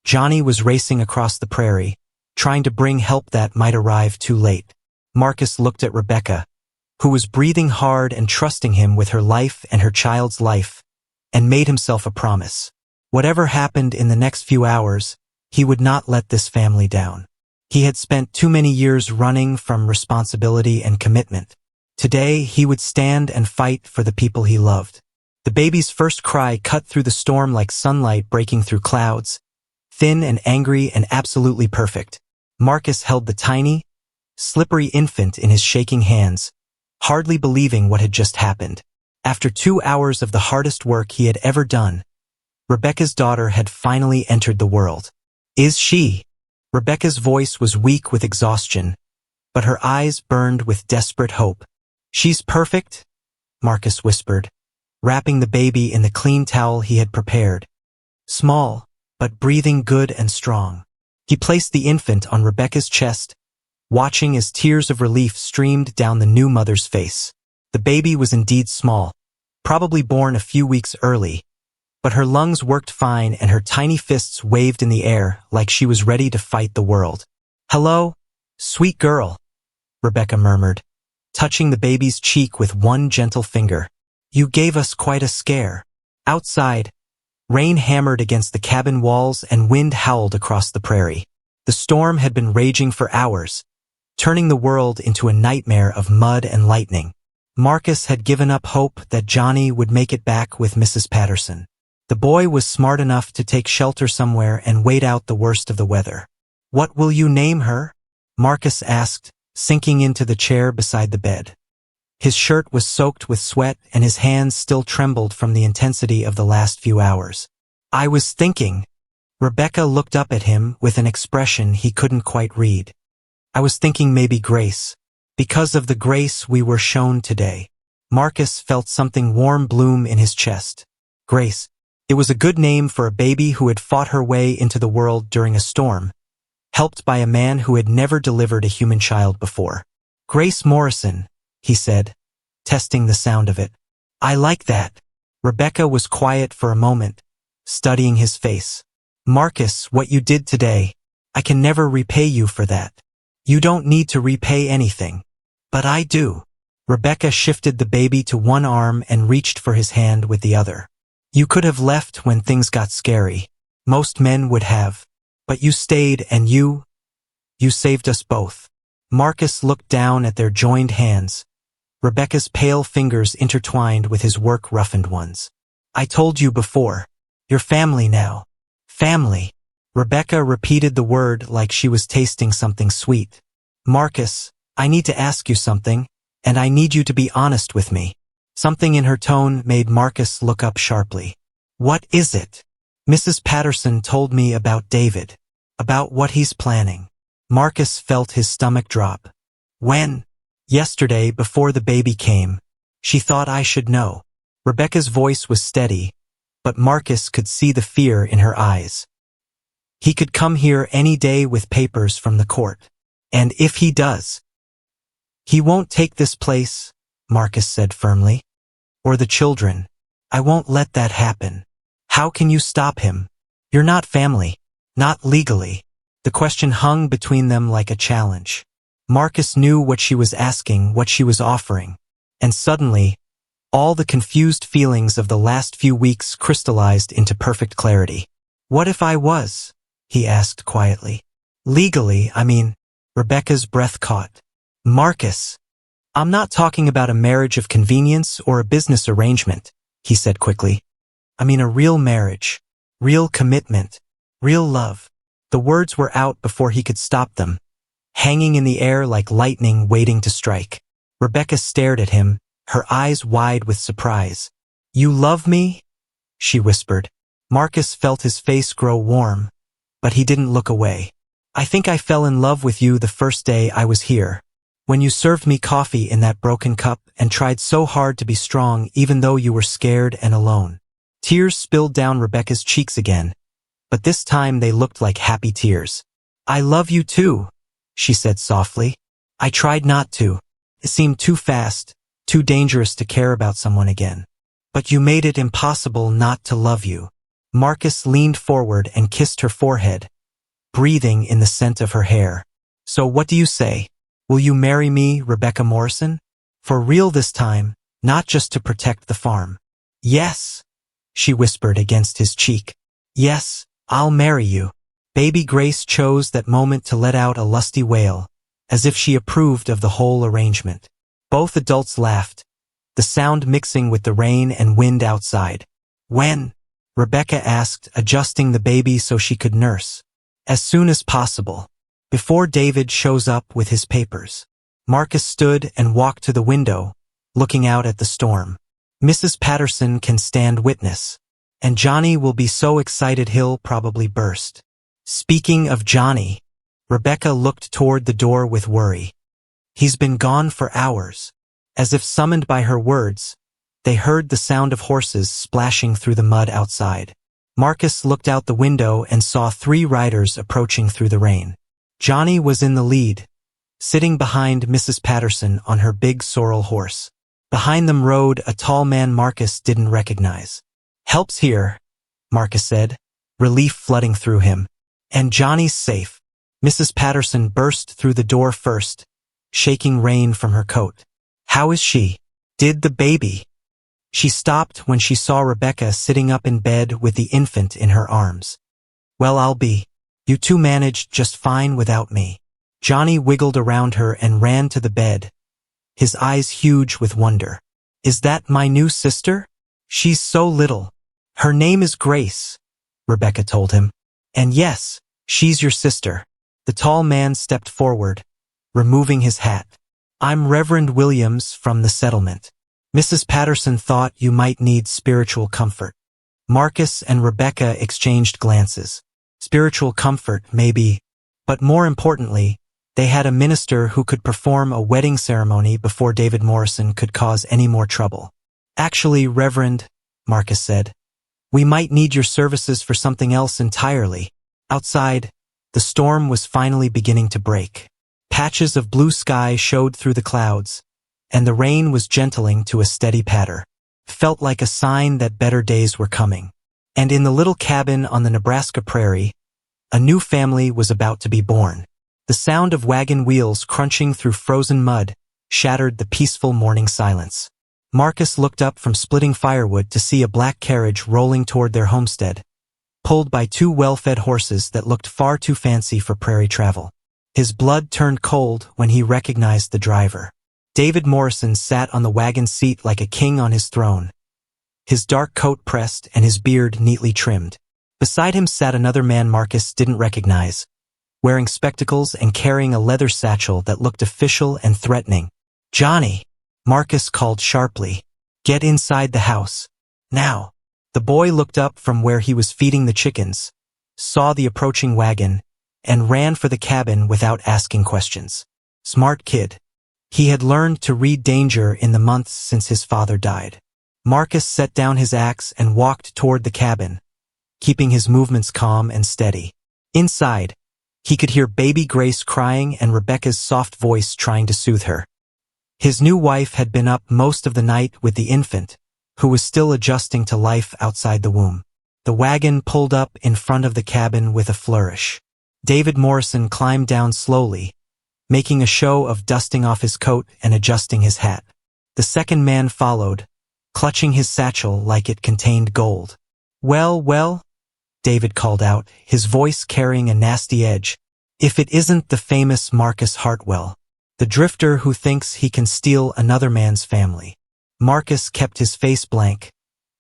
Johnny was racing across the prairie, trying to bring help that might arrive too late. Marcus looked at Rebecca, who was breathing hard and trusting him with her life and her child's life, and made himself a promise. Whatever happened in the next few hours, he would not let this family down. He had spent too many years running from responsibility and commitment. Today, he would stand and fight for the people he loved. The baby's first cry cut through the storm like sunlight breaking through clouds, thin and angry and absolutely perfect. Marcus held the tiny, slippery infant in his shaking hands, hardly believing what had just happened. After 2 hours of the hardest work he had ever done, Rebecca's daughter had finally entered the world. "Is she?" Rebecca's voice was weak with exhaustion, but her eyes burned with desperate hope. "She's perfect," Marcus whispered, wrapping the baby in the clean towel he had prepared. Small, but breathing good and strong. He placed the infant on Rebecca's chest, watching as tears of relief streamed down the new mother's face. The baby was indeed small, probably born a few weeks early, but her lungs worked fine and her tiny fists waved in the air like she was ready to fight the world. "Hello, sweet girl," Rebecca murmured, touching the baby's cheek with one gentle finger. "You gave us quite a scare." Outside, rain hammered against the cabin walls and wind howled across the prairie. The storm had been raging for hours, turning the world into a nightmare of mud and lightning. Marcus had given up hope that Johnny would make it back with Mrs. Patterson. The boy was smart enough to take shelter somewhere and wait out the worst of the weather. "What will you name her?" Marcus asked, sinking into the chair beside the bed. His shirt was soaked with sweat and his hands still trembled from the intensity of the last few hours. "I was thinking." Rebecca looked up at him with an expression he couldn't quite read. "I was thinking maybe Grace, because of the grace we were shown today." Marcus felt something warm bloom in his chest. Grace. It was a good name for a baby who had fought her way into the world during a storm, helped by a man who had never delivered a human child before. "Grace Morrison," he said, testing the sound of it. "I like that." Rebecca was quiet for a moment, studying his face. "Marcus, what you did today, I can never repay you for that." "You don't need to repay anything." "But I do." Rebecca shifted the baby to one arm and reached for his hand with the other. "You could have left when things got scary. Most men would have. But you stayed and you saved us both." Marcus looked down at their joined hands, Rebecca's pale fingers intertwined with his work-roughened ones. "I told you before. You're family now." "Family." Rebecca repeated the word like she was tasting something sweet. "Marcus, I need to ask you something, and I need you to be honest with me." Something in her tone made Marcus look up sharply. "What is it?" "Mrs. Patterson told me about David, about what he's planning." Marcus felt his stomach drop. "When?" "Yesterday, before the baby came. She thought I should know." Rebecca's voice was steady, but Marcus could see the fear in her eyes. "He could come here any day with papers from the court. And if he does, he won't take this place," Marcus said firmly. "Or the children. I won't let that happen." "How can you stop him? You're not family. Not legally." The question hung between them like a challenge. Marcus knew what she was asking, what she was offering. And suddenly, all the confused feelings of the last few weeks crystallized into perfect clarity. "What if I was?" he asked quietly. "Legally, I mean, Rebecca's breath caught. Marcus, I'm not talking about a marriage of convenience or a business arrangement, he said quickly. I mean a real marriage, real commitment, real love. The words were out before he could stop them, hanging in the air like lightning waiting to strike. Rebecca stared at him, her eyes wide with surprise. You love me? She whispered. Marcus felt his face grow warm, but he didn't look away. I think I fell in love with you the first day I was here. When you served me coffee in that broken cup and tried so hard to be strong even though you were scared and alone. Tears spilled down Rebecca's cheeks again, but this time they looked like happy tears. I love you too, she said softly. I tried not to. It seemed too fast, too dangerous to care about someone again. But you made it impossible not to love you. Marcus leaned forward and kissed her forehead, breathing in the scent of her hair. So what do you say? Will you marry me, Rebecca Morrison? For real this time, not just to protect the farm. Yes, she whispered against his cheek. Yes, I'll marry you. Baby Grace chose that moment to let out a lusty wail, as if she approved of the whole arrangement. Both adults laughed, the sound mixing with the rain and wind outside. When? Rebecca asked, adjusting the baby so she could nurse. As soon as possible. Before David shows up with his papers. Marcus stood and walked to the window, looking out at the storm. Mrs. Patterson can stand witness. And Johnny will be so excited he'll probably burst. Speaking of Johnny, Rebecca looked toward the door with worry. He's been gone for hours. As if summoned by her words, they heard the sound of horses splashing through the mud outside. Marcus looked out the window and saw 3 riders approaching through the rain. Johnny was in the lead, sitting behind Mrs. Patterson on her big sorrel horse. Behind them rode a tall man Marcus didn't recognize. Help's here, Marcus said, relief flooding through him. And Johnny's safe. Mrs. Patterson burst through the door first, shaking rain from her coat. How is she? Did the baby? She stopped when she saw Rebecca sitting up in bed with the infant in her arms. Well, I'll be. You two managed just fine without me. Johnny wiggled around her and ran to the bed, his eyes huge with wonder. Is that my new sister? She's so little. Her name is Grace, Rebecca told him. And yes, she's your sister. The tall man stepped forward, removing his hat. I'm Reverend Williams from the settlement. Mrs. Patterson thought you might need spiritual comfort. Marcus and Rebecca exchanged glances. Spiritual comfort, maybe, but more importantly, they had a minister who could perform a wedding ceremony before David Morrison could cause any more trouble. Actually, Reverend, Marcus said, we might need your services for something else entirely. Outside, the storm was finally beginning to break. Patches of blue sky showed through the clouds, and the rain was gentling to a steady patter. Felt like a sign that better days were coming. And in the little cabin on the Nebraska prairie, a new family was about to be born. The sound of wagon wheels crunching through frozen mud shattered the peaceful morning silence. Marcus looked up from splitting firewood to see a black carriage rolling toward their homestead, pulled by 2 well-fed horses that looked far too fancy for prairie travel. His blood turned cold when he recognized the driver. David Morrison sat on the wagon seat like a king on his throne, his dark coat pressed and his beard neatly trimmed. Beside him sat another man Marcus didn't recognize, wearing spectacles and carrying a leather satchel that looked official and threatening. Johnny, Marcus called sharply. Get inside the house. Now. The boy looked up from where he was feeding the chickens, saw the approaching wagon, and ran for the cabin without asking questions. Smart kid. He had learned to read danger in the months since his father died. Marcus set down his axe and walked toward the cabin, keeping his movements calm and steady. Inside, he could hear baby Grace crying and Rebecca's soft voice trying to soothe her. His new wife had been up most of the night with the infant, who was still adjusting to life outside the womb. The wagon pulled up in front of the cabin with a flourish. David Morrison climbed down slowly, making a show of dusting off his coat and adjusting his hat. The second man followed, clutching his satchel like it contained gold. Well, David called out, his voice carrying a nasty edge. If it isn't the famous Marcus Hartwell, the drifter who thinks he can steal another man's family. Marcus kept his face blank,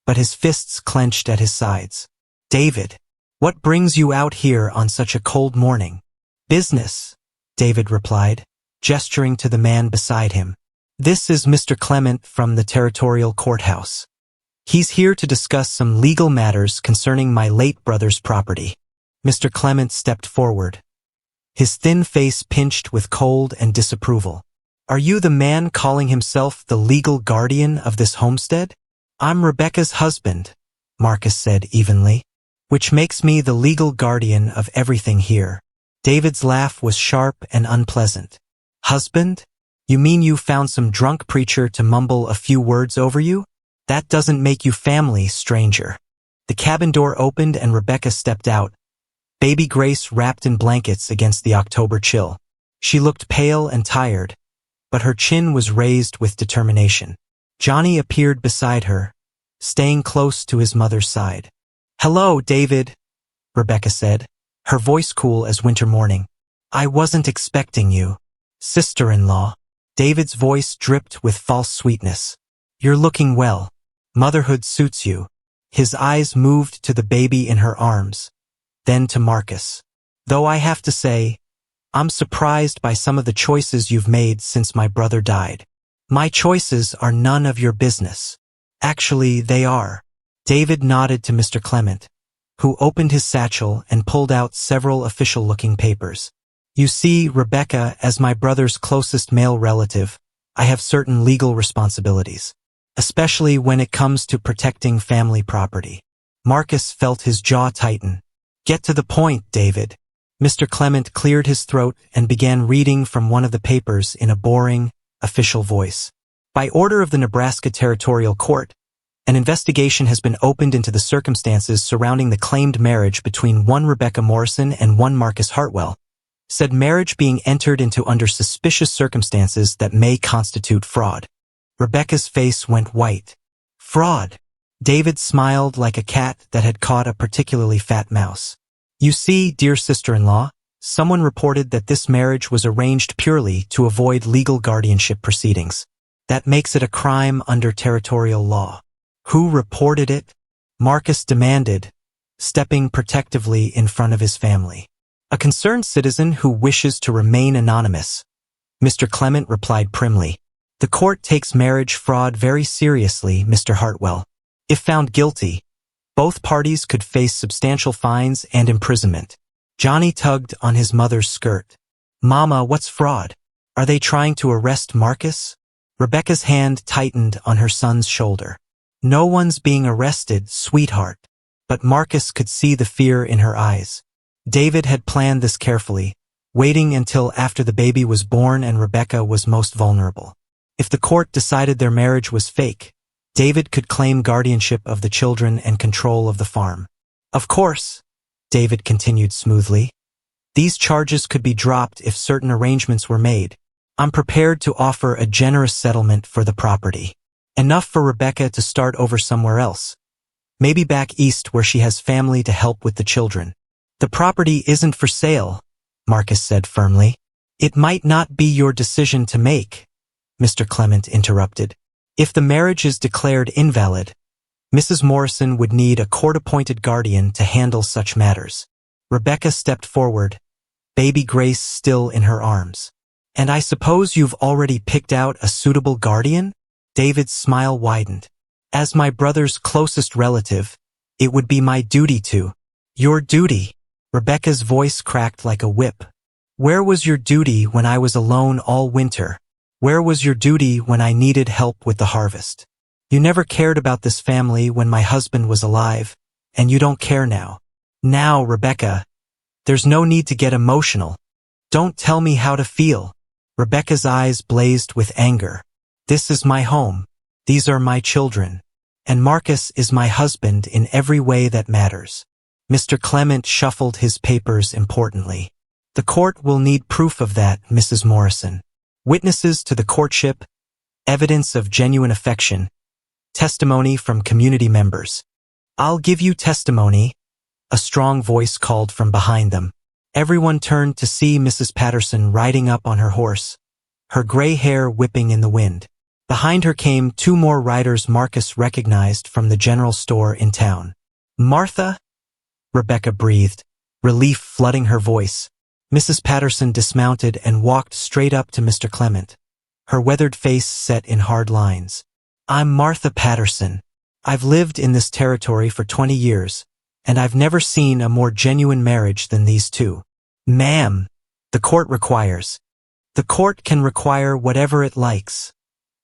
but his fists clenched at his sides. David, what brings you out here on such a cold morning? Business, David replied, gesturing to the man beside him. This is Mr. Clement from the territorial courthouse. He's here to discuss some legal matters concerning my late brother's property. Mr. Clement stepped forward, his thin face pinched with cold and disapproval. Are you the man calling himself the legal guardian of this homestead? I'm Rebecca's husband, Marcus said evenly, which makes me the legal guardian of everything here. David's laugh was sharp and unpleasant. Husband? You mean you found some drunk preacher to mumble a few words over you? That doesn't make you family, stranger. The cabin door opened and Rebecca stepped out, baby Grace wrapped in blankets against the October chill. She looked pale and tired, but her chin was raised with determination. Johnny appeared beside her, staying close to his mother's side. Hello, David, Rebecca said, her voice cool as winter morning. I wasn't expecting you. Sister-in-law. David's voice dripped with false sweetness. You're looking well. Motherhood suits you. His eyes moved to the baby in her arms, then to Marcus. Though I have to say, I'm surprised by some of the choices you've made since my brother died. My choices are none of your business. Actually, they are. David nodded to Mr. Clement, who opened his satchel and pulled out several official-looking papers. You see, Rebecca, as my brother's closest male relative, I have certain legal responsibilities, especially when it comes to protecting family property. Marcus felt his jaw tighten. Get to the point, David. Mr. Clement cleared his throat and began reading from one of the papers in a boring, official voice. By order of the Nebraska Territorial Court, an investigation has been opened into the circumstances surrounding the claimed marriage between one Rebecca Morrison and one Marcus Hartwell, said marriage being entered into under suspicious circumstances that may constitute fraud. Rebecca's face went white. Fraud. David smiled like a cat that had caught a particularly fat mouse. You see, dear sister-in-law, someone reported that this marriage was arranged purely to avoid legal guardianship proceedings. That makes it a crime under territorial law. Who reported it? Marcus demanded, stepping protectively in front of his family. A concerned citizen who wishes to remain anonymous. Mr. Clement replied primly. The court takes marriage fraud very seriously, Mr. Hartwell. If found guilty, both parties could face substantial fines and imprisonment. Johnny tugged on his mother's skirt. Mama, what's fraud? Are they trying to arrest Marcus? Rebecca's hand tightened on her son's shoulder. No one's being arrested, sweetheart. But Marcus could see the fear in her eyes. David had planned this carefully, waiting until after the baby was born and Rebecca was most vulnerable. If the court decided their marriage was fake, David could claim guardianship of the children and control of the farm. Of course, David continued smoothly, these charges could be dropped if certain arrangements were made. I'm prepared to offer a generous settlement for the property. Enough for Rebecca to start over somewhere else. Maybe back east where she has family to help with the children. The property isn't for sale, Marcus said firmly. It might not be your decision to make, Mr. Clement interrupted. If the marriage is declared invalid, Mrs. Morrison would need a court-appointed guardian to handle such matters. Rebecca stepped forward, baby Grace still in her arms. And I suppose you've already picked out a suitable guardian? David's smile widened. As my brother's closest relative, it would be my duty to. Your duty? Rebecca's voice cracked like a whip. Where was your duty when I was alone all winter? Where was your duty when I needed help with the harvest? You never cared about this family when my husband was alive, and you don't care now. Now, Rebecca, there's no need to get emotional. Don't tell me how to feel. Rebecca's eyes blazed with anger. This is my home. These are my children. And Marcus is my husband in every way that matters. Mr. Clement shuffled his papers importantly. The court will need proof of that, Mrs. Morrison. Witnesses to the courtship, evidence of genuine affection, testimony from community members. I'll give you testimony, a strong voice called from behind them. Everyone turned to see Mrs. Patterson riding up on her horse, her gray hair whipping in the wind. Behind her came two more riders Marcus recognized from the general store in town. "Martha?" Rebecca breathed, relief flooding her voice. Mrs. Patterson dismounted and walked straight up to Mr. Clement, her weathered face set in hard lines. "I'm Martha Patterson. I've lived in this territory for 20 years, and I've never seen a more genuine marriage than these two." "Ma'am, the court requires." "The court can require whatever it likes,"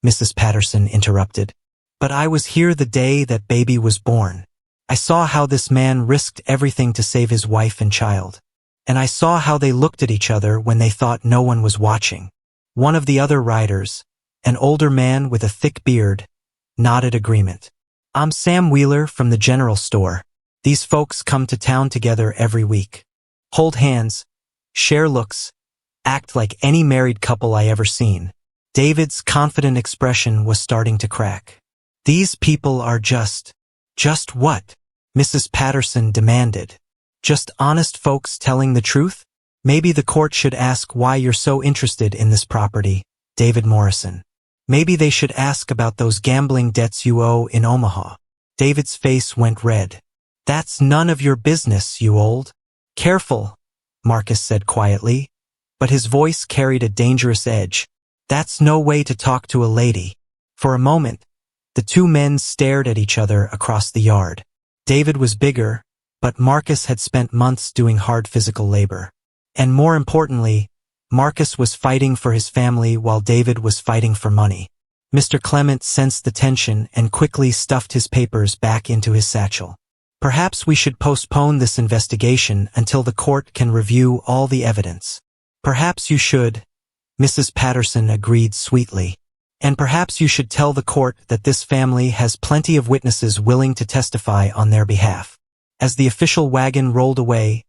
Mrs. Patterson interrupted. "But I was here the day that baby was born. I saw how this man risked everything to save his wife and child. And I saw how they looked at each other when they thought no one was watching." One of the other riders, an older man with a thick beard, nodded agreement. "I'm Sam Wheeler from the general store. These folks come to town together every week. Hold hands, share looks, act like any married couple I ever seen." David's confident expression was starting to crack. "These people are just what?" Mrs. Patterson demanded. "Just honest folks telling the truth? Maybe the court should ask why you're so interested in this property, David Morrison. Maybe they should ask about those gambling debts you owe in Omaha." David's face went red. "That's none of your business, you old." "Careful," Marcus said quietly, but his voice carried a dangerous edge. "That's no way to talk to a lady." For a moment, the two men stared at each other across the yard. David was bigger, but Marcus had spent months doing hard physical labor. And more importantly, Marcus was fighting for his family while David was fighting for money. Mr. Clement sensed the tension and quickly stuffed his papers back into his satchel. "Perhaps we should postpone this investigation until the court can review all the evidence." "Perhaps you should," Mrs. Patterson agreed sweetly. "And perhaps you should tell the court that this family has plenty of witnesses willing to testify on their behalf." As the official wagon rolled away,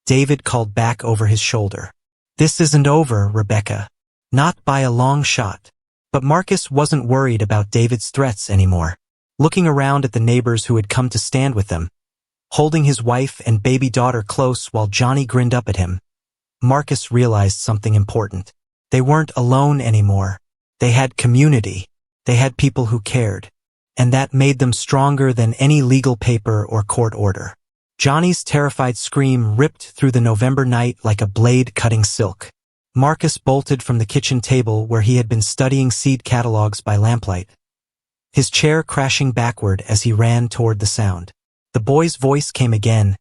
David called back over his shoulder. "This isn't over, Rebecca. Not by a long shot." But Marcus wasn't worried about David's threats anymore. Looking around at the neighbors who had come to stand with them, holding his wife and baby daughter close while Johnny grinned up at him, Marcus realized something important. They weren't alone anymore. They had community. They had people who cared. And that made them stronger than any legal paper or court order. Johnny's terrified scream ripped through the November night like a blade cutting silk. Marcus bolted from the kitchen table where he had been studying seed catalogs by lamplight, his chair crashing backward as he ran toward the sound. The boy's voice came again,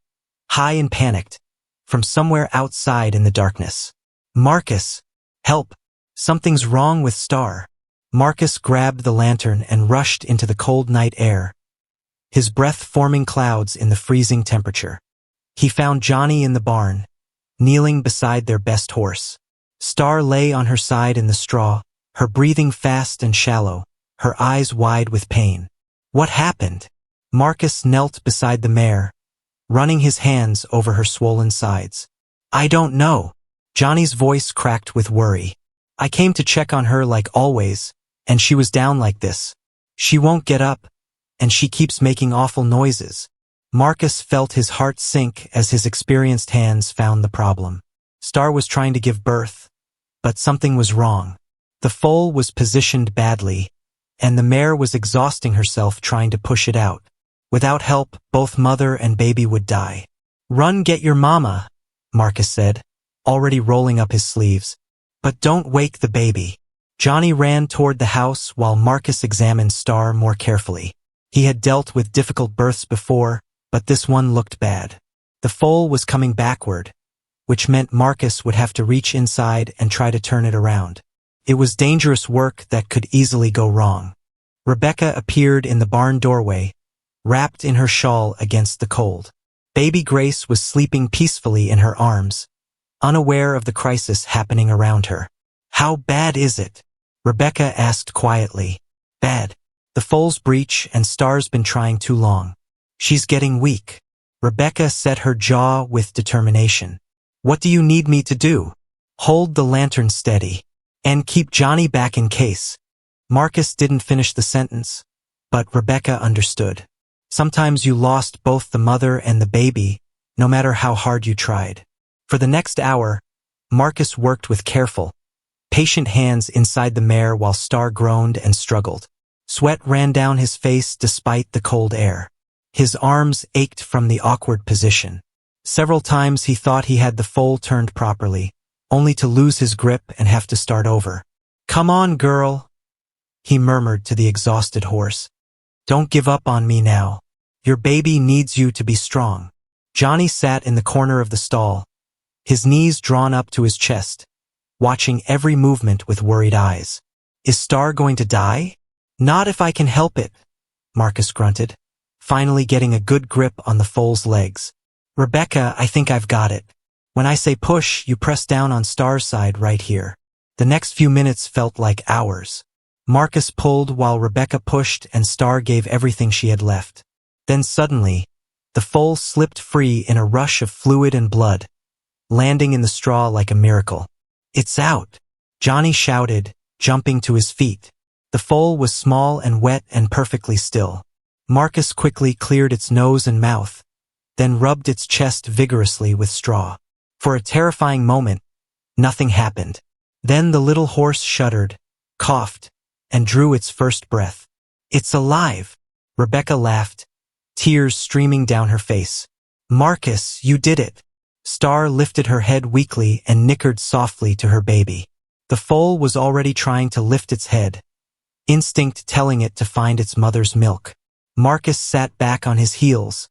high and panicked, from somewhere outside in the darkness. "Marcus, help! Something's wrong with Star." Marcus grabbed the lantern and rushed into the cold night air, his breath forming clouds in the freezing temperature. He found Johnny in the barn, kneeling beside their best horse. Star lay on her side in the straw, her breathing fast and shallow, her eyes wide with pain. "What happened?" Marcus knelt beside the mare, running his hands over her swollen sides. "I don't know." Johnny's voice cracked with worry. "I came to check on her like always, and she was down like this. She won't get up, and she keeps making awful noises." Marcus felt his heart sink as his experienced hands found the problem. Star was trying to give birth, but something was wrong. The foal was positioned badly, and the mare was exhausting herself trying to push it out. Without help, both mother and baby would die. "Run get your mama," Marcus said, already rolling up his sleeves. "But don't wake the baby." Johnny ran toward the house while Marcus examined Star more carefully. He had dealt with difficult births before, but this one looked bad. The foal was coming backward, which meant Marcus would have to reach inside and try to turn it around. It was dangerous work that could easily go wrong. Rebecca appeared in the barn doorway, wrapped in her shawl against the cold. Baby Grace was sleeping peacefully in her arms, unaware of the crisis happening around her. "How bad is it?" Rebecca asked quietly. "Bad. The foal's breech and Star's been trying too long. She's getting weak." Rebecca set her jaw with determination. "What do you need me to do?" "Hold the lantern steady. And keep Johnny back in case." Marcus didn't finish the sentence, but Rebecca understood. Sometimes you lost both the mother and the baby, no matter how hard you tried. For the next hour, Marcus worked with careful, patient hands inside the mare while Star groaned and struggled. Sweat ran down his face despite the cold air. His arms ached from the awkward position. Several times he thought he had the foal turned properly, only to lose his grip and have to start over. "Come on, girl," he murmured to the exhausted horse. "Don't give up on me now. Your baby needs you to be strong." Johnny sat in the corner of the stall, his knees drawn up to his chest, watching every movement with worried eyes. "Is Star going to die?" "Not if I can help it," Marcus grunted, finally getting a good grip on the foal's legs. "Rebecca, I think I've got it. When I say push, you press down on Star's side right here." The next few minutes felt like hours. Marcus pulled while Rebecca pushed and Star gave everything she had left. Then suddenly, the foal slipped free in a rush of fluid and blood, landing in the straw like a miracle. "It's out!" Johnny shouted, jumping to his feet. The foal was small and wet and perfectly still. Marcus quickly cleared its nose and mouth, then rubbed its chest vigorously with straw. For a terrifying moment, nothing happened. Then the little horse shuddered, coughed, and drew its first breath. "It's alive!" Rebecca laughed, tears streaming down her face. "Marcus, you did it!" Star lifted her head weakly and nickered softly to her baby. The foal was already trying to lift its head, instinct telling it to find its mother's milk. Marcus sat back on his heels,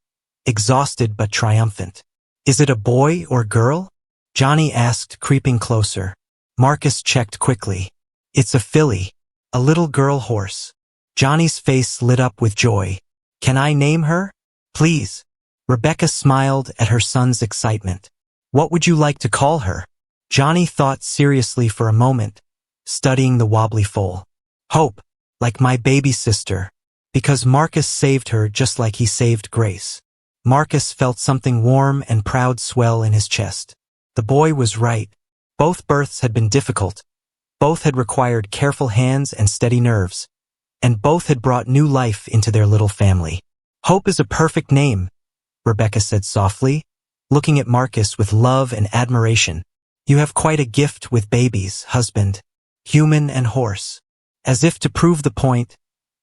exhausted but triumphant. "Is it a boy or girl?" Johnny asked, creeping closer. Marcus checked quickly. "It's a filly, a little girl horse." Johnny's face lit up with joy. "Can I name her?" "Please." Rebecca smiled at her son's excitement. "What would you like to call her?" Johnny thought seriously for a moment, studying the wobbly foal. "Hope, like my baby sister, because Marcus saved her just like he saved Grace." Marcus felt something warm and proud swell in his chest. The boy was right. Both births had been difficult. Both had required careful hands and steady nerves. And both had brought new life into their little family. "Hope is a perfect name," Rebecca said softly, looking at Marcus with love and admiration. "You have quite a gift with babies, husband, human and horse." As if to prove the point,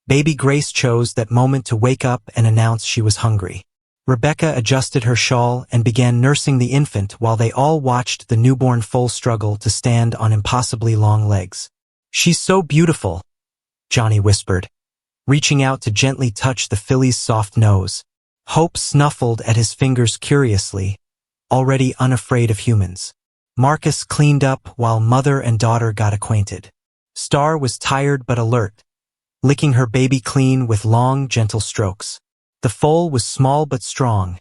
baby Grace chose that moment to wake up and announce she was hungry. Rebecca adjusted her shawl and began nursing the infant while they all watched the newborn foal struggle to stand on impossibly long legs. "She's so beautiful," Johnny whispered, reaching out to gently touch the filly's soft nose. Hope snuffled at his fingers curiously, already unafraid of humans. Marcus cleaned up while mother and daughter got acquainted. Star was tired but alert, licking her baby clean with long, gentle strokes. The foal was small but strong,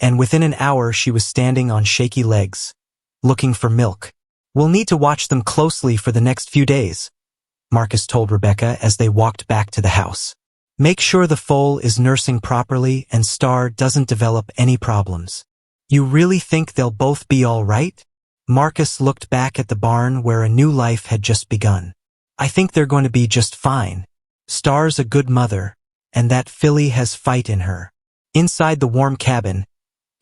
and within an hour she was standing on shaky legs, looking for milk. "We'll need to watch them closely for the next few days," Marcus told Rebecca as they walked back to the house. "Make sure the foal is nursing properly and Star doesn't develop any problems." "You really think they'll both be all right?" Marcus looked back at the barn where a new life had just begun. "I think they're going to be just fine. Star's a good mother, and that filly has fight in her." Inside the warm cabin,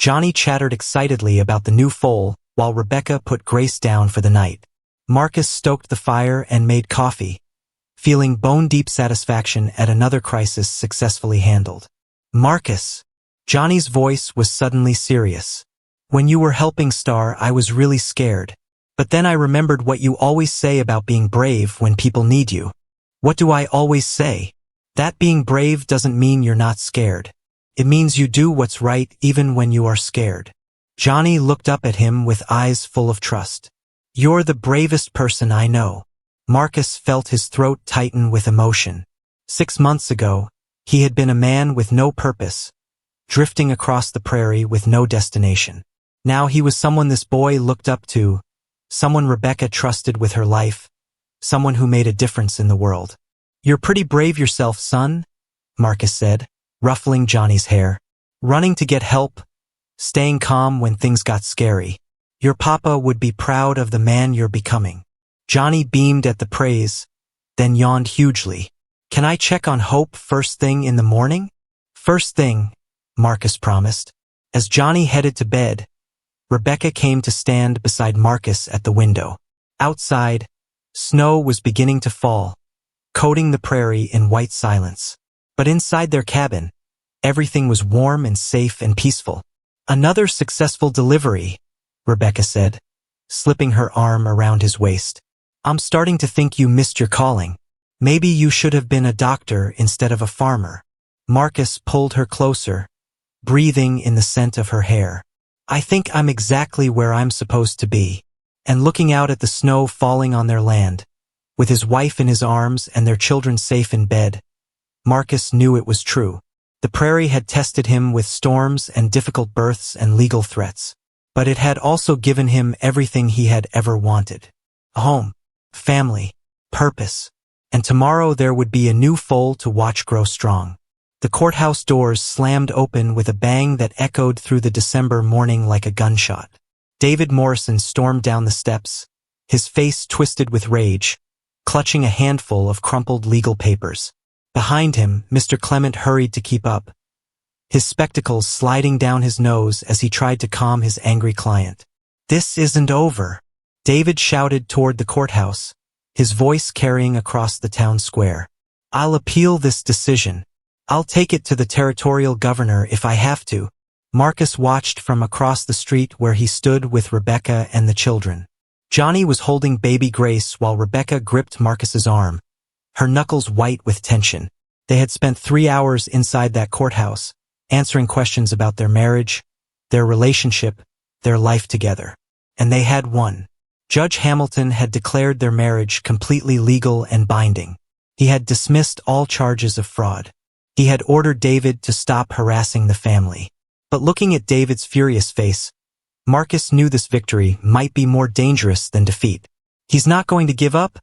Johnny chattered excitedly about the new foal while Rebecca put Grace down for the night. Marcus stoked the fire and made coffee, feeling bone-deep satisfaction at another crisis successfully handled. "Marcus," Johnny's voice was suddenly serious. "When you were helping Star, I was really scared. But then I remembered what you always say about being brave when people need you." "What do I always say?" "That being brave doesn't mean you're not scared. It means you do what's right even when you are scared." Johnny looked up at him with eyes full of trust. "You're the bravest person I know." Marcus felt his throat tighten with emotion. 6 months ago, he had been a man with no purpose, drifting across the prairie with no destination. Now he was someone this boy looked up to, someone Rebecca trusted with her life, someone who made a difference in the world. "You're pretty brave yourself, son," Marcus said, ruffling Johnny's hair. "Running to get help, staying calm when things got scary. Your papa would be proud of the man you're becoming." Johnny beamed at the praise, then yawned hugely. "Can I check on Hope first thing in the morning?" "First thing," Marcus promised. As Johnny headed to bed, Rebecca came to stand beside Marcus at the window. Outside, snow was beginning to fall, coating the prairie in white silence. But inside their cabin, everything was warm and safe and peaceful. "Another successful delivery," Rebecca said, slipping her arm around his waist. "I'm starting to think you missed your calling. Maybe you should have been a doctor instead of a farmer." Marcus pulled her closer, breathing in the scent of her hair. "I think I'm exactly where I'm supposed to be." And looking out at the snow falling on their land, with his wife in his arms and their children safe in bed, Marcus knew it was true. The prairie had tested him with storms and difficult births and legal threats, but it had also given him everything he had ever wanted. A home, family, purpose, and tomorrow there would be a new foal to watch grow strong. The courthouse doors slammed open with a bang that echoed through the December morning like a gunshot. David Morrison stormed down the steps, his face twisted with rage, clutching a handful of crumpled legal papers. Behind him, Mr. Clement hurried to keep up, his spectacles sliding down his nose as he tried to calm his angry client. "This isn't over," David shouted toward the courthouse, his voice carrying across the town square. "I'll appeal this decision. I'll take it to the territorial governor if I have to." Marcus watched from across the street where he stood with Rebecca and the children. Johnny was holding baby Grace while Rebecca gripped Marcus's arm, her knuckles white with tension. They had spent 3 hours inside that courthouse, answering questions about their marriage, their relationship, their life together. And they had won. Judge Hamilton had declared their marriage completely legal and binding. He had dismissed all charges of fraud. He had ordered David to stop harassing the family. But looking at David's furious face, Marcus knew this victory might be more dangerous than defeat. "He's not going to give up?"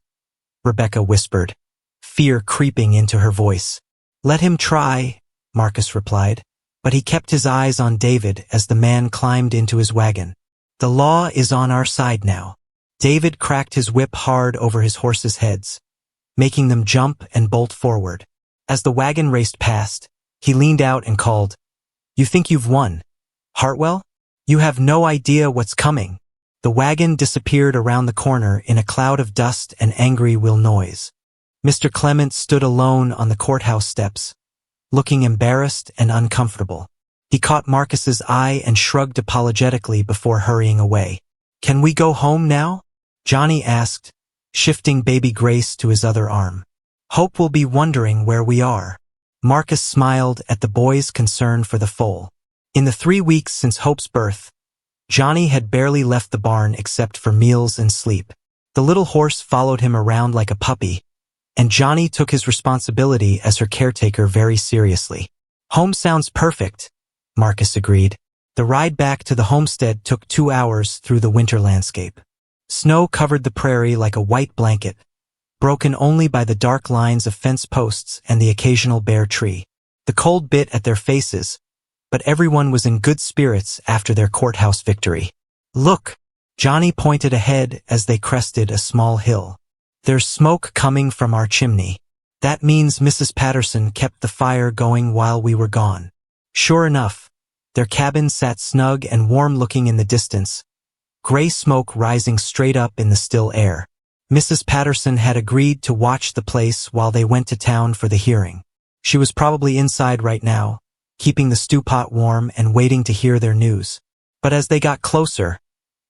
Rebecca whispered, fear creeping into her voice. "Let him try," Marcus replied, but he kept his eyes on David as the man climbed into his wagon. "The law is on our side now." David cracked his whip hard over his horses' heads, making them jump and bolt forward. As the wagon raced past, he leaned out and called, "You think you've won, Hartwell? You have no idea what's coming." The wagon disappeared around the corner in a cloud of dust and angry wheel noise. Mr. Clement stood alone on the courthouse steps, looking embarrassed and uncomfortable. He caught Marcus's eye and shrugged apologetically before hurrying away. "Can we go home now?" Johnny asked, shifting baby Grace to his other arm. "Hope will be wondering where we are." Marcus smiled at the boy's concern for the foal. In the 3 weeks since Hope's birth, Johnny had barely left the barn except for meals and sleep. The little horse followed him around like a puppy, and Johnny took his responsibility as her caretaker very seriously. "Home sounds perfect," Marcus agreed. The ride back to the homestead took 2 hours through the winter landscape. Snow covered the prairie like a white blanket, broken only by the dark lines of fence posts and the occasional bare tree. The cold bit at their faces, but everyone was in good spirits after their courthouse victory. "Look," Johnny pointed ahead as they crested a small hill. "There's smoke coming from our chimney. That means Mrs. Patterson kept the fire going while we were gone." Sure enough, their cabin sat snug and warm-looking in the distance, gray smoke rising straight up in the still air. Mrs. Patterson had agreed to watch the place while they went to town for the hearing. She was probably inside right now, keeping the stew pot warm and waiting to hear their news. But as they got closer,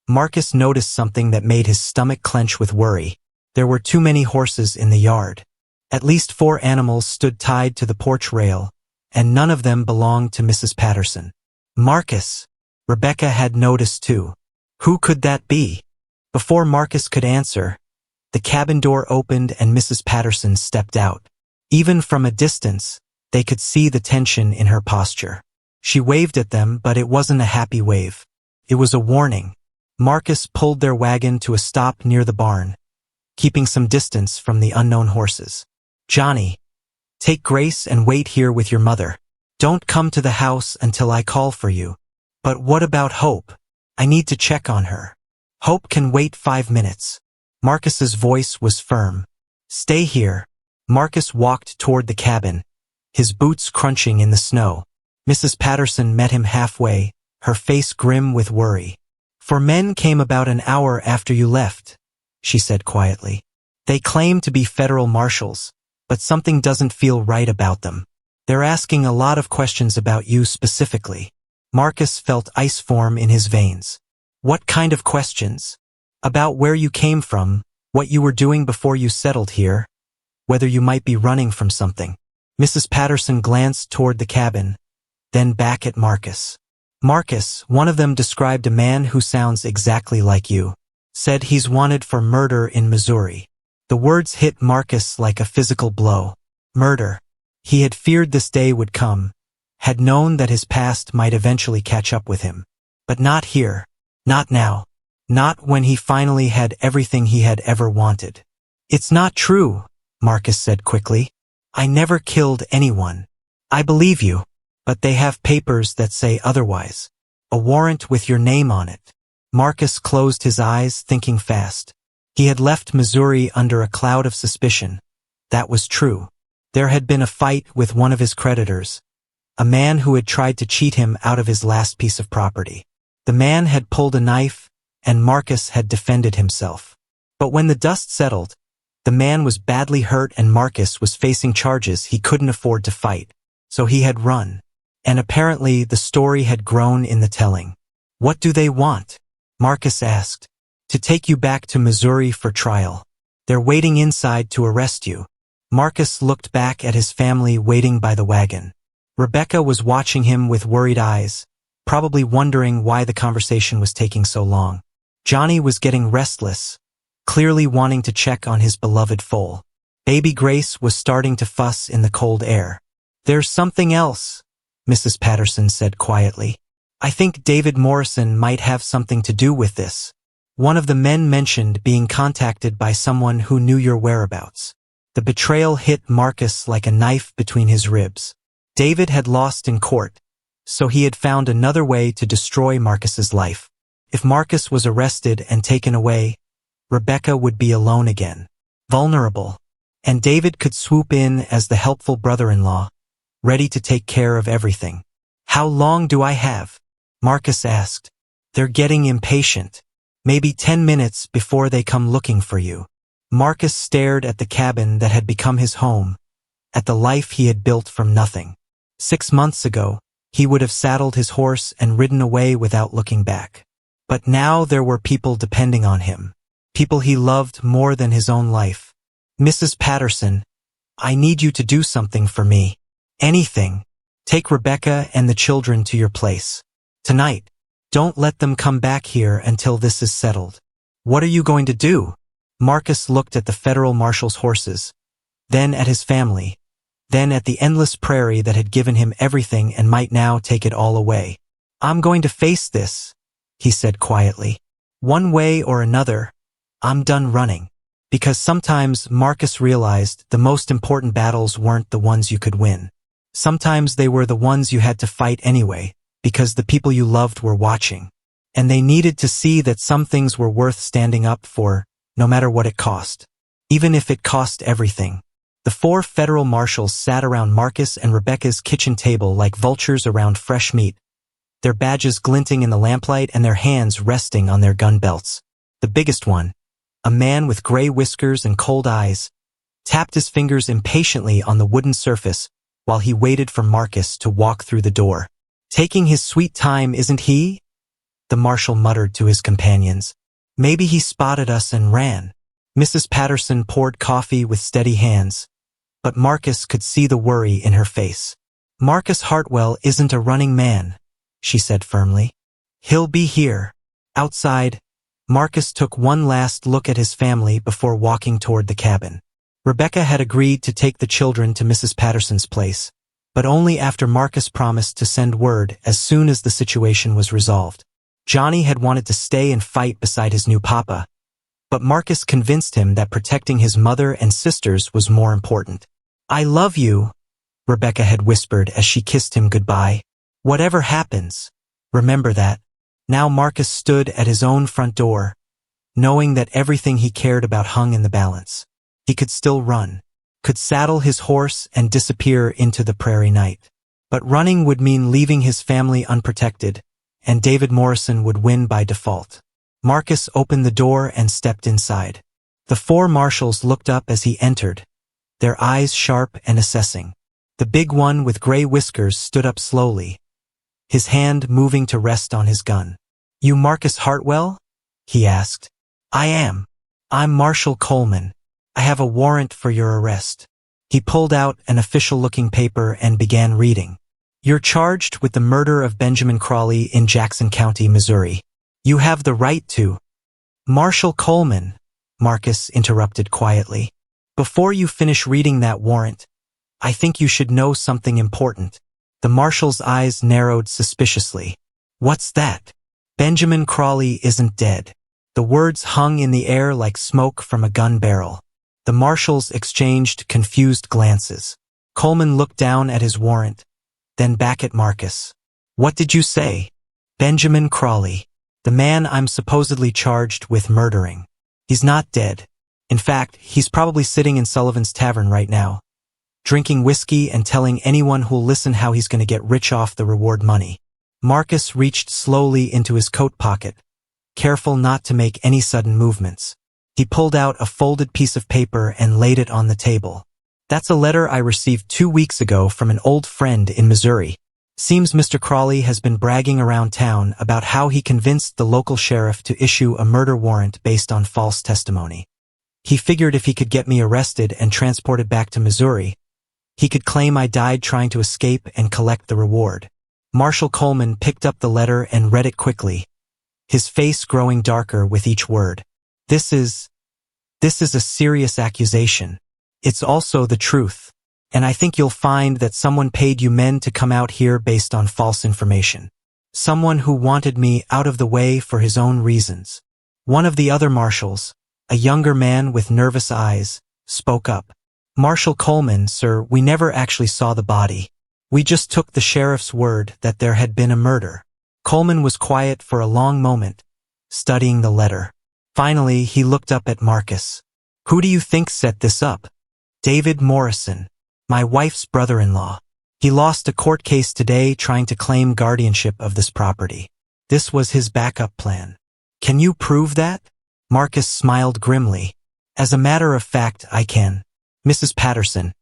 Marcus noticed something that made his stomach clench with worry. There were too many horses in the yard. At least 4 animals stood tied to the porch rail, and none of them belonged to Mrs. Patterson. "Marcus," Rebecca had noticed too. Who could that be? Before Marcus could answer, the cabin door opened and Mrs. Patterson stepped out. Even from a distance, they could see the tension in her posture. She waved at them, but it wasn't a happy wave. It was a warning. Marcus pulled their wagon to a stop near the barn, keeping some distance from the unknown horses. "Johnny, take Grace and wait here with your mother. Don't come to the house until I call for you." "But what about Hope? I need to check on her." "Hope can wait 5 minutes." Marcus's voice was firm. "Stay here." Marcus walked toward the cabin, his boots crunching in the snow. Mrs. Patterson met him halfway, her face grim with worry. "4 men came about an hour after you left," she said quietly. "They claim to be federal marshals, but something doesn't feel right about them. They're asking a lot of questions about you specifically." Marcus felt ice form in his veins. "What kind of questions?" "About where you came from, what you were doing before you settled here, whether you might be running from something." Mrs. Patterson glanced toward the cabin, then back at Marcus. "Marcus, one of them described a man who sounds exactly like you. Said he's wanted for murder in Missouri." The words hit Marcus like a physical blow. Murder. He had feared this day would come, had known that his past might eventually catch up with him. But not here. Not now. Not when he finally had everything he had ever wanted. "It's not true," Marcus said quickly. "I never killed anyone." "I believe you. But they have papers that say otherwise. A warrant with your name on it." Marcus closed his eyes, thinking fast. He had left Missouri under a cloud of suspicion. That was true. There had been a fight with one of his creditors, a man who had tried to cheat him out of his last piece of property. The man had pulled a knife, and Marcus had defended himself. But when the dust settled, the man was badly hurt and Marcus was facing charges he couldn't afford to fight. So he had run. And apparently the story had grown in the telling. "What do they want?" Marcus asked. "To take you back to Missouri for trial. They're waiting inside to arrest you." Marcus looked back at his family waiting by the wagon. Rebecca was watching him with worried eyes, probably wondering why the conversation was taking so long. Johnny was getting restless, clearly wanting to check on his beloved foal. Baby Grace was starting to fuss in the cold air. "There's something else," Mrs. Patterson said quietly. "I think David Morrison might have something to do with this. One of the men mentioned being contacted by someone who knew your whereabouts." The betrayal hit Marcus like a knife between his ribs. David had lost in court, so he had found another way to destroy Marcus's life. If Marcus was arrested and taken away, Rebecca would be alone again, vulnerable, and David could swoop in as the helpful brother-in-law, ready to take care of everything. "How long do I have?" Marcus asked. "They're getting impatient. Maybe 10 minutes before they come looking for you." Marcus stared at the cabin that had become his home, at the life he had built from nothing. 6 months ago, he would have saddled his horse and ridden away without looking back. But now there were people depending on him, people he loved more than his own life. "Mrs. Patterson, I need you to do something for me. Anything. Take Rebecca and the children to your place. Tonight. Don't let them come back here until this is settled." "What are you going to do?" Marcus looked at the federal marshal's horses, then at his family, then at the endless prairie that had given him everything and might now take it all away. "I'm going to face this," he said quietly. "One way or another, I'm done running." Because sometimes Marcus realized the most important battles weren't the ones you could win. Sometimes they were the ones you had to fight anyway, because the people you loved were watching. And they needed to see that some things were worth standing up for, no matter what it cost. Even if it cost everything. The 4 federal marshals sat around Marcus and Rebecca's kitchen table like vultures around fresh meat, their badges glinting in the lamplight and their hands resting on their gun belts. The biggest one, a man with gray whiskers and cold eyes, tapped his fingers impatiently on the wooden surface while he waited for Marcus to walk through the door. "Taking his sweet time, isn't he?" the marshal muttered to his companions. "Maybe he spotted us and ran." Mrs. Patterson poured coffee with steady hands, but Marcus could see the worry in her face. "Marcus Hartwell isn't a running man," she said firmly. "He'll be here." Outside, Marcus took one last look at his family before walking toward the cabin. Rebecca had agreed to take the children to Mrs. Patterson's place, but only after Marcus promised to send word as soon as the situation was resolved. Johnny had wanted to stay and fight beside his new papa, but Marcus convinced him that protecting his mother and sisters was more important. "I love you," Rebecca had whispered as she kissed him goodbye. "Whatever happens, remember that." Now Marcus stood at his own front door, knowing that everything he cared about hung in the balance. He could still run, could saddle his horse and disappear into the prairie night. But running would mean leaving his family unprotected, and David Morrison would win by default. Marcus opened the door and stepped inside. The four marshals looked up as he entered, their eyes sharp and assessing. The big one with gray whiskers stood up slowly, his hand moving to rest on his gun. "You Marcus Hartwell?" he asked. "I am. I'm Marshal Coleman. I have a warrant for your arrest." He pulled out an official-looking paper and began reading. "You're charged with the murder of Benjamin Crawley in Jackson County, Missouri. You have the right to—" "Marshal Coleman," Marcus interrupted quietly. "Before you finish reading that warrant, I think you should know something important." The marshal's eyes narrowed suspiciously. "What's that?" "Benjamin Crawley isn't dead." The words hung in the air like smoke from a gun barrel. The marshals exchanged confused glances. Coleman looked down at his warrant, then back at Marcus. "What did you say?" "Benjamin Crawley. The man I'm supposedly charged with murdering. He's not dead. In fact, he's probably sitting in Sullivan's Tavern right now, drinking whiskey and telling anyone who'll listen how he's going to get rich off the reward money." Marcus reached slowly into his coat pocket, careful not to make any sudden movements. He pulled out a folded piece of paper and laid it on the table. "That's a letter I received 2 weeks ago from an old friend in Missouri. Seems Mr. Crawley has been bragging around town about how he convinced the local sheriff to issue a murder warrant based on false testimony. He figured if he could get me arrested and transported back to Missouri, he could claim I died trying to escape and collect the reward." Marshal Coleman picked up the letter and read it quickly, his face growing darker with each word. This is a serious accusation. It's also the truth, and I think you'll find that someone paid you men to come out here based on false information. Someone who wanted me out of the way for his own reasons." One of the other marshals, a younger man with nervous eyes, spoke up. "Marshal Coleman, sir, we never actually saw the body. We just took the sheriff's word that there had been a murder." Coleman was quiet for a long moment, studying the letter. Finally, he looked up at Marcus. "Who do you think set this up?" "David Morrison, my wife's brother-in-law. He lost a court case today trying to claim guardianship of this property. This was his backup plan." "Can you prove that?" Marcus smiled grimly. "As a matter of fact, I can. Mrs. Patterson,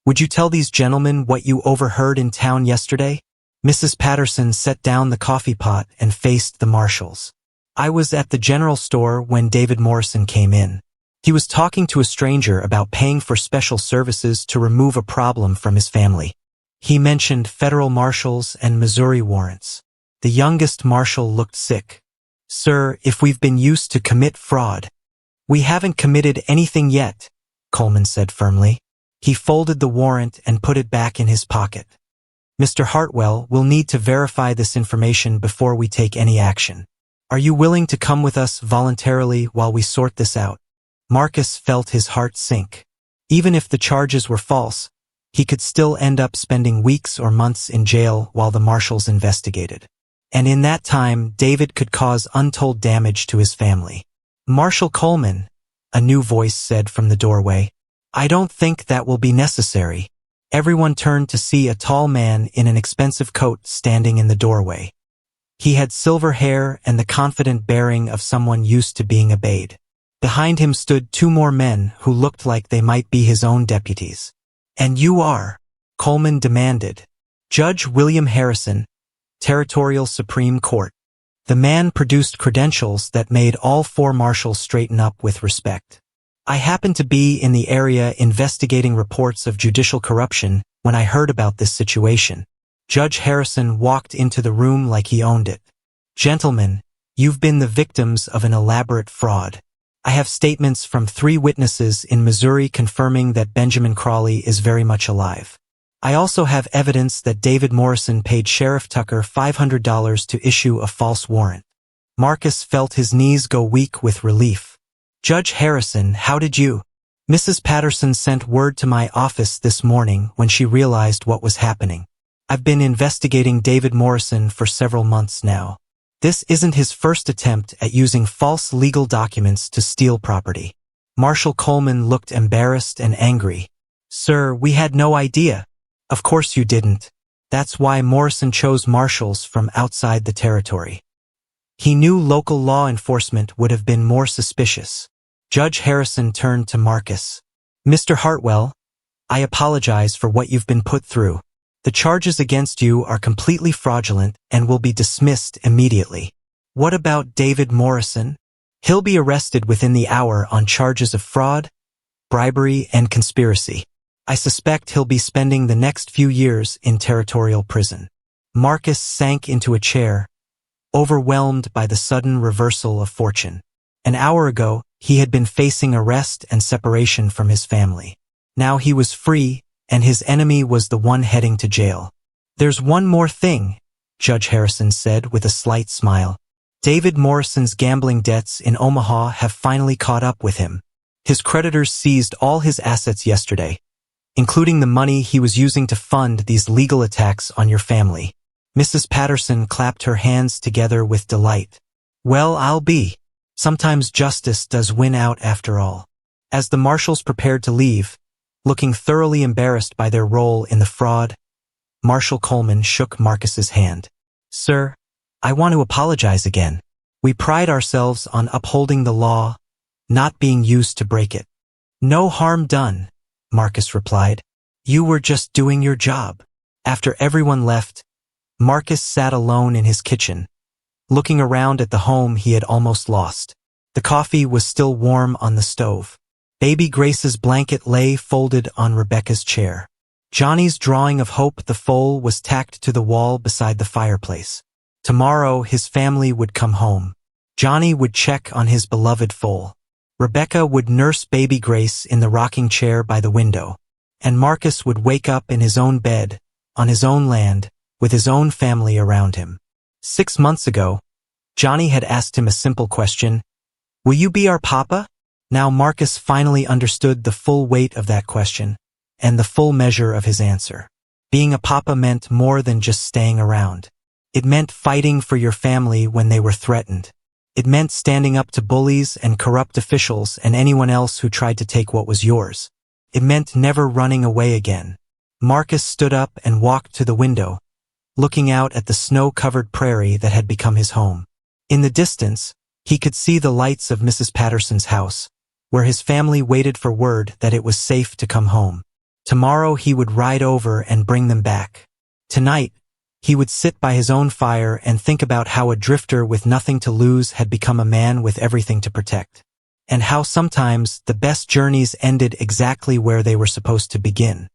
would you tell these gentlemen what you overheard in town yesterday?" Mrs. Patterson set down the coffee pot and faced the marshals. "I was at the general store when David Morrison came in. He was talking to a stranger about paying for special services to remove a problem from his family. He mentioned federal marshals and Missouri warrants." The youngest marshal looked sick. "Sir, if we've been used to commit fraud—" "We haven't committed anything yet," Coleman said firmly. He folded the warrant and put it back in his pocket. "Mr. Hartwell, we'll need to verify this information before we take any action. Are you willing to come with us voluntarily while we sort this out?" Marcus felt his heart sink. Even if the charges were false, he could still end up spending weeks or months in jail while the marshals investigated. And in that time, David could cause untold damage to his family. "Marshal Coleman," a new voice said from the doorway, "I don't think that will be necessary." Everyone turned to see a tall man in an expensive coat standing in the doorway. He had silver hair and the confident bearing of someone used to being obeyed. Behind him stood 2 more men who looked like they might be his own deputies. "And you are?" Coleman demanded. "Judge William Harrison, Territorial Supreme Court." The man produced credentials that made all 4 marshals straighten up with respect. "I happened to be in the area investigating reports of judicial corruption when I heard about this situation." Judge Harrison walked into the room like he owned it. "Gentlemen, you've been the victims of an elaborate fraud. I have statements from 3 witnesses in Missouri confirming that Benjamin Crawley is very much alive. I also have evidence that David Morrison paid Sheriff Tucker $500 to issue a false warrant." Marcus felt his knees go weak with relief. "Judge Harrison, how did you—" "Mrs. Patterson sent word to my office this morning when she realized what was happening. I've been investigating David Morrison for several months now. This isn't his first attempt at using false legal documents to steal property." Marshal Coleman looked embarrassed and angry. "Sir, we had no idea." "Of course you didn't. That's why Morrison chose marshals from outside the territory. He knew local law enforcement would have been more suspicious. Judge Harrison turned to Marcus. Mr. Hartwell, I apologize for what you've been put through. The charges against you are completely fraudulent and will be dismissed immediately. What about David Morrison? He'll be arrested within the hour on charges of fraud, bribery, and conspiracy. I suspect he'll be spending the next few years in territorial prison. Marcus sank into a chair, overwhelmed by the sudden reversal of fortune. An hour ago, he had been facing arrest and separation from his family. Now he was free, and his enemy was the one heading to jail. There's one more thing, Judge Harrison said with a slight smile. David Morrison's gambling debts in Omaha have finally caught up with him. His creditors seized all his assets yesterday, including the money he was using to fund these legal attacks on your family. Mrs. Patterson clapped her hands together with delight. Well, I'll be. Sometimes justice does win out after all. As the marshals prepared to leave, looking thoroughly embarrassed by their role in the fraud, Marshal Coleman shook Marcus's hand. Sir, I want to apologize again. We pride ourselves on upholding the law, not being used to break it. No harm done, Marcus replied. You were just doing your job. After everyone left, Marcus sat alone in his kitchen, looking around at the home he had almost lost. The coffee was still warm on the stove. Baby Grace's blanket lay folded on Rebecca's chair. Johnny's drawing of Hope the foal was tacked to the wall beside the fireplace. Tomorrow his family would come home. Johnny would check on his beloved foal. Rebecca would nurse baby Grace in the rocking chair by the window, and Marcus would wake up in his own bed, on his own land, with his own family around him. 6 months ago, Johnny had asked him a simple question, "Will you be our papa?" Now Marcus finally understood the full weight of that question, and the full measure of his answer. Being a papa meant more than just staying around. It meant fighting for your family when they were threatened. It meant standing up to bullies and corrupt officials and anyone else who tried to take what was yours. It meant never running away again. Marcus stood up and walked to the window, looking out at the snow-covered prairie that had become his home. In the distance, he could see the lights of Mrs. Patterson's house, where his family waited for word that it was safe to come home. Tomorrow he would ride over and bring them back. Tonight, he would sit by his own fire and think about how a drifter with nothing to lose had become a man with everything to protect, and how sometimes the best journeys ended exactly where they were supposed to begin.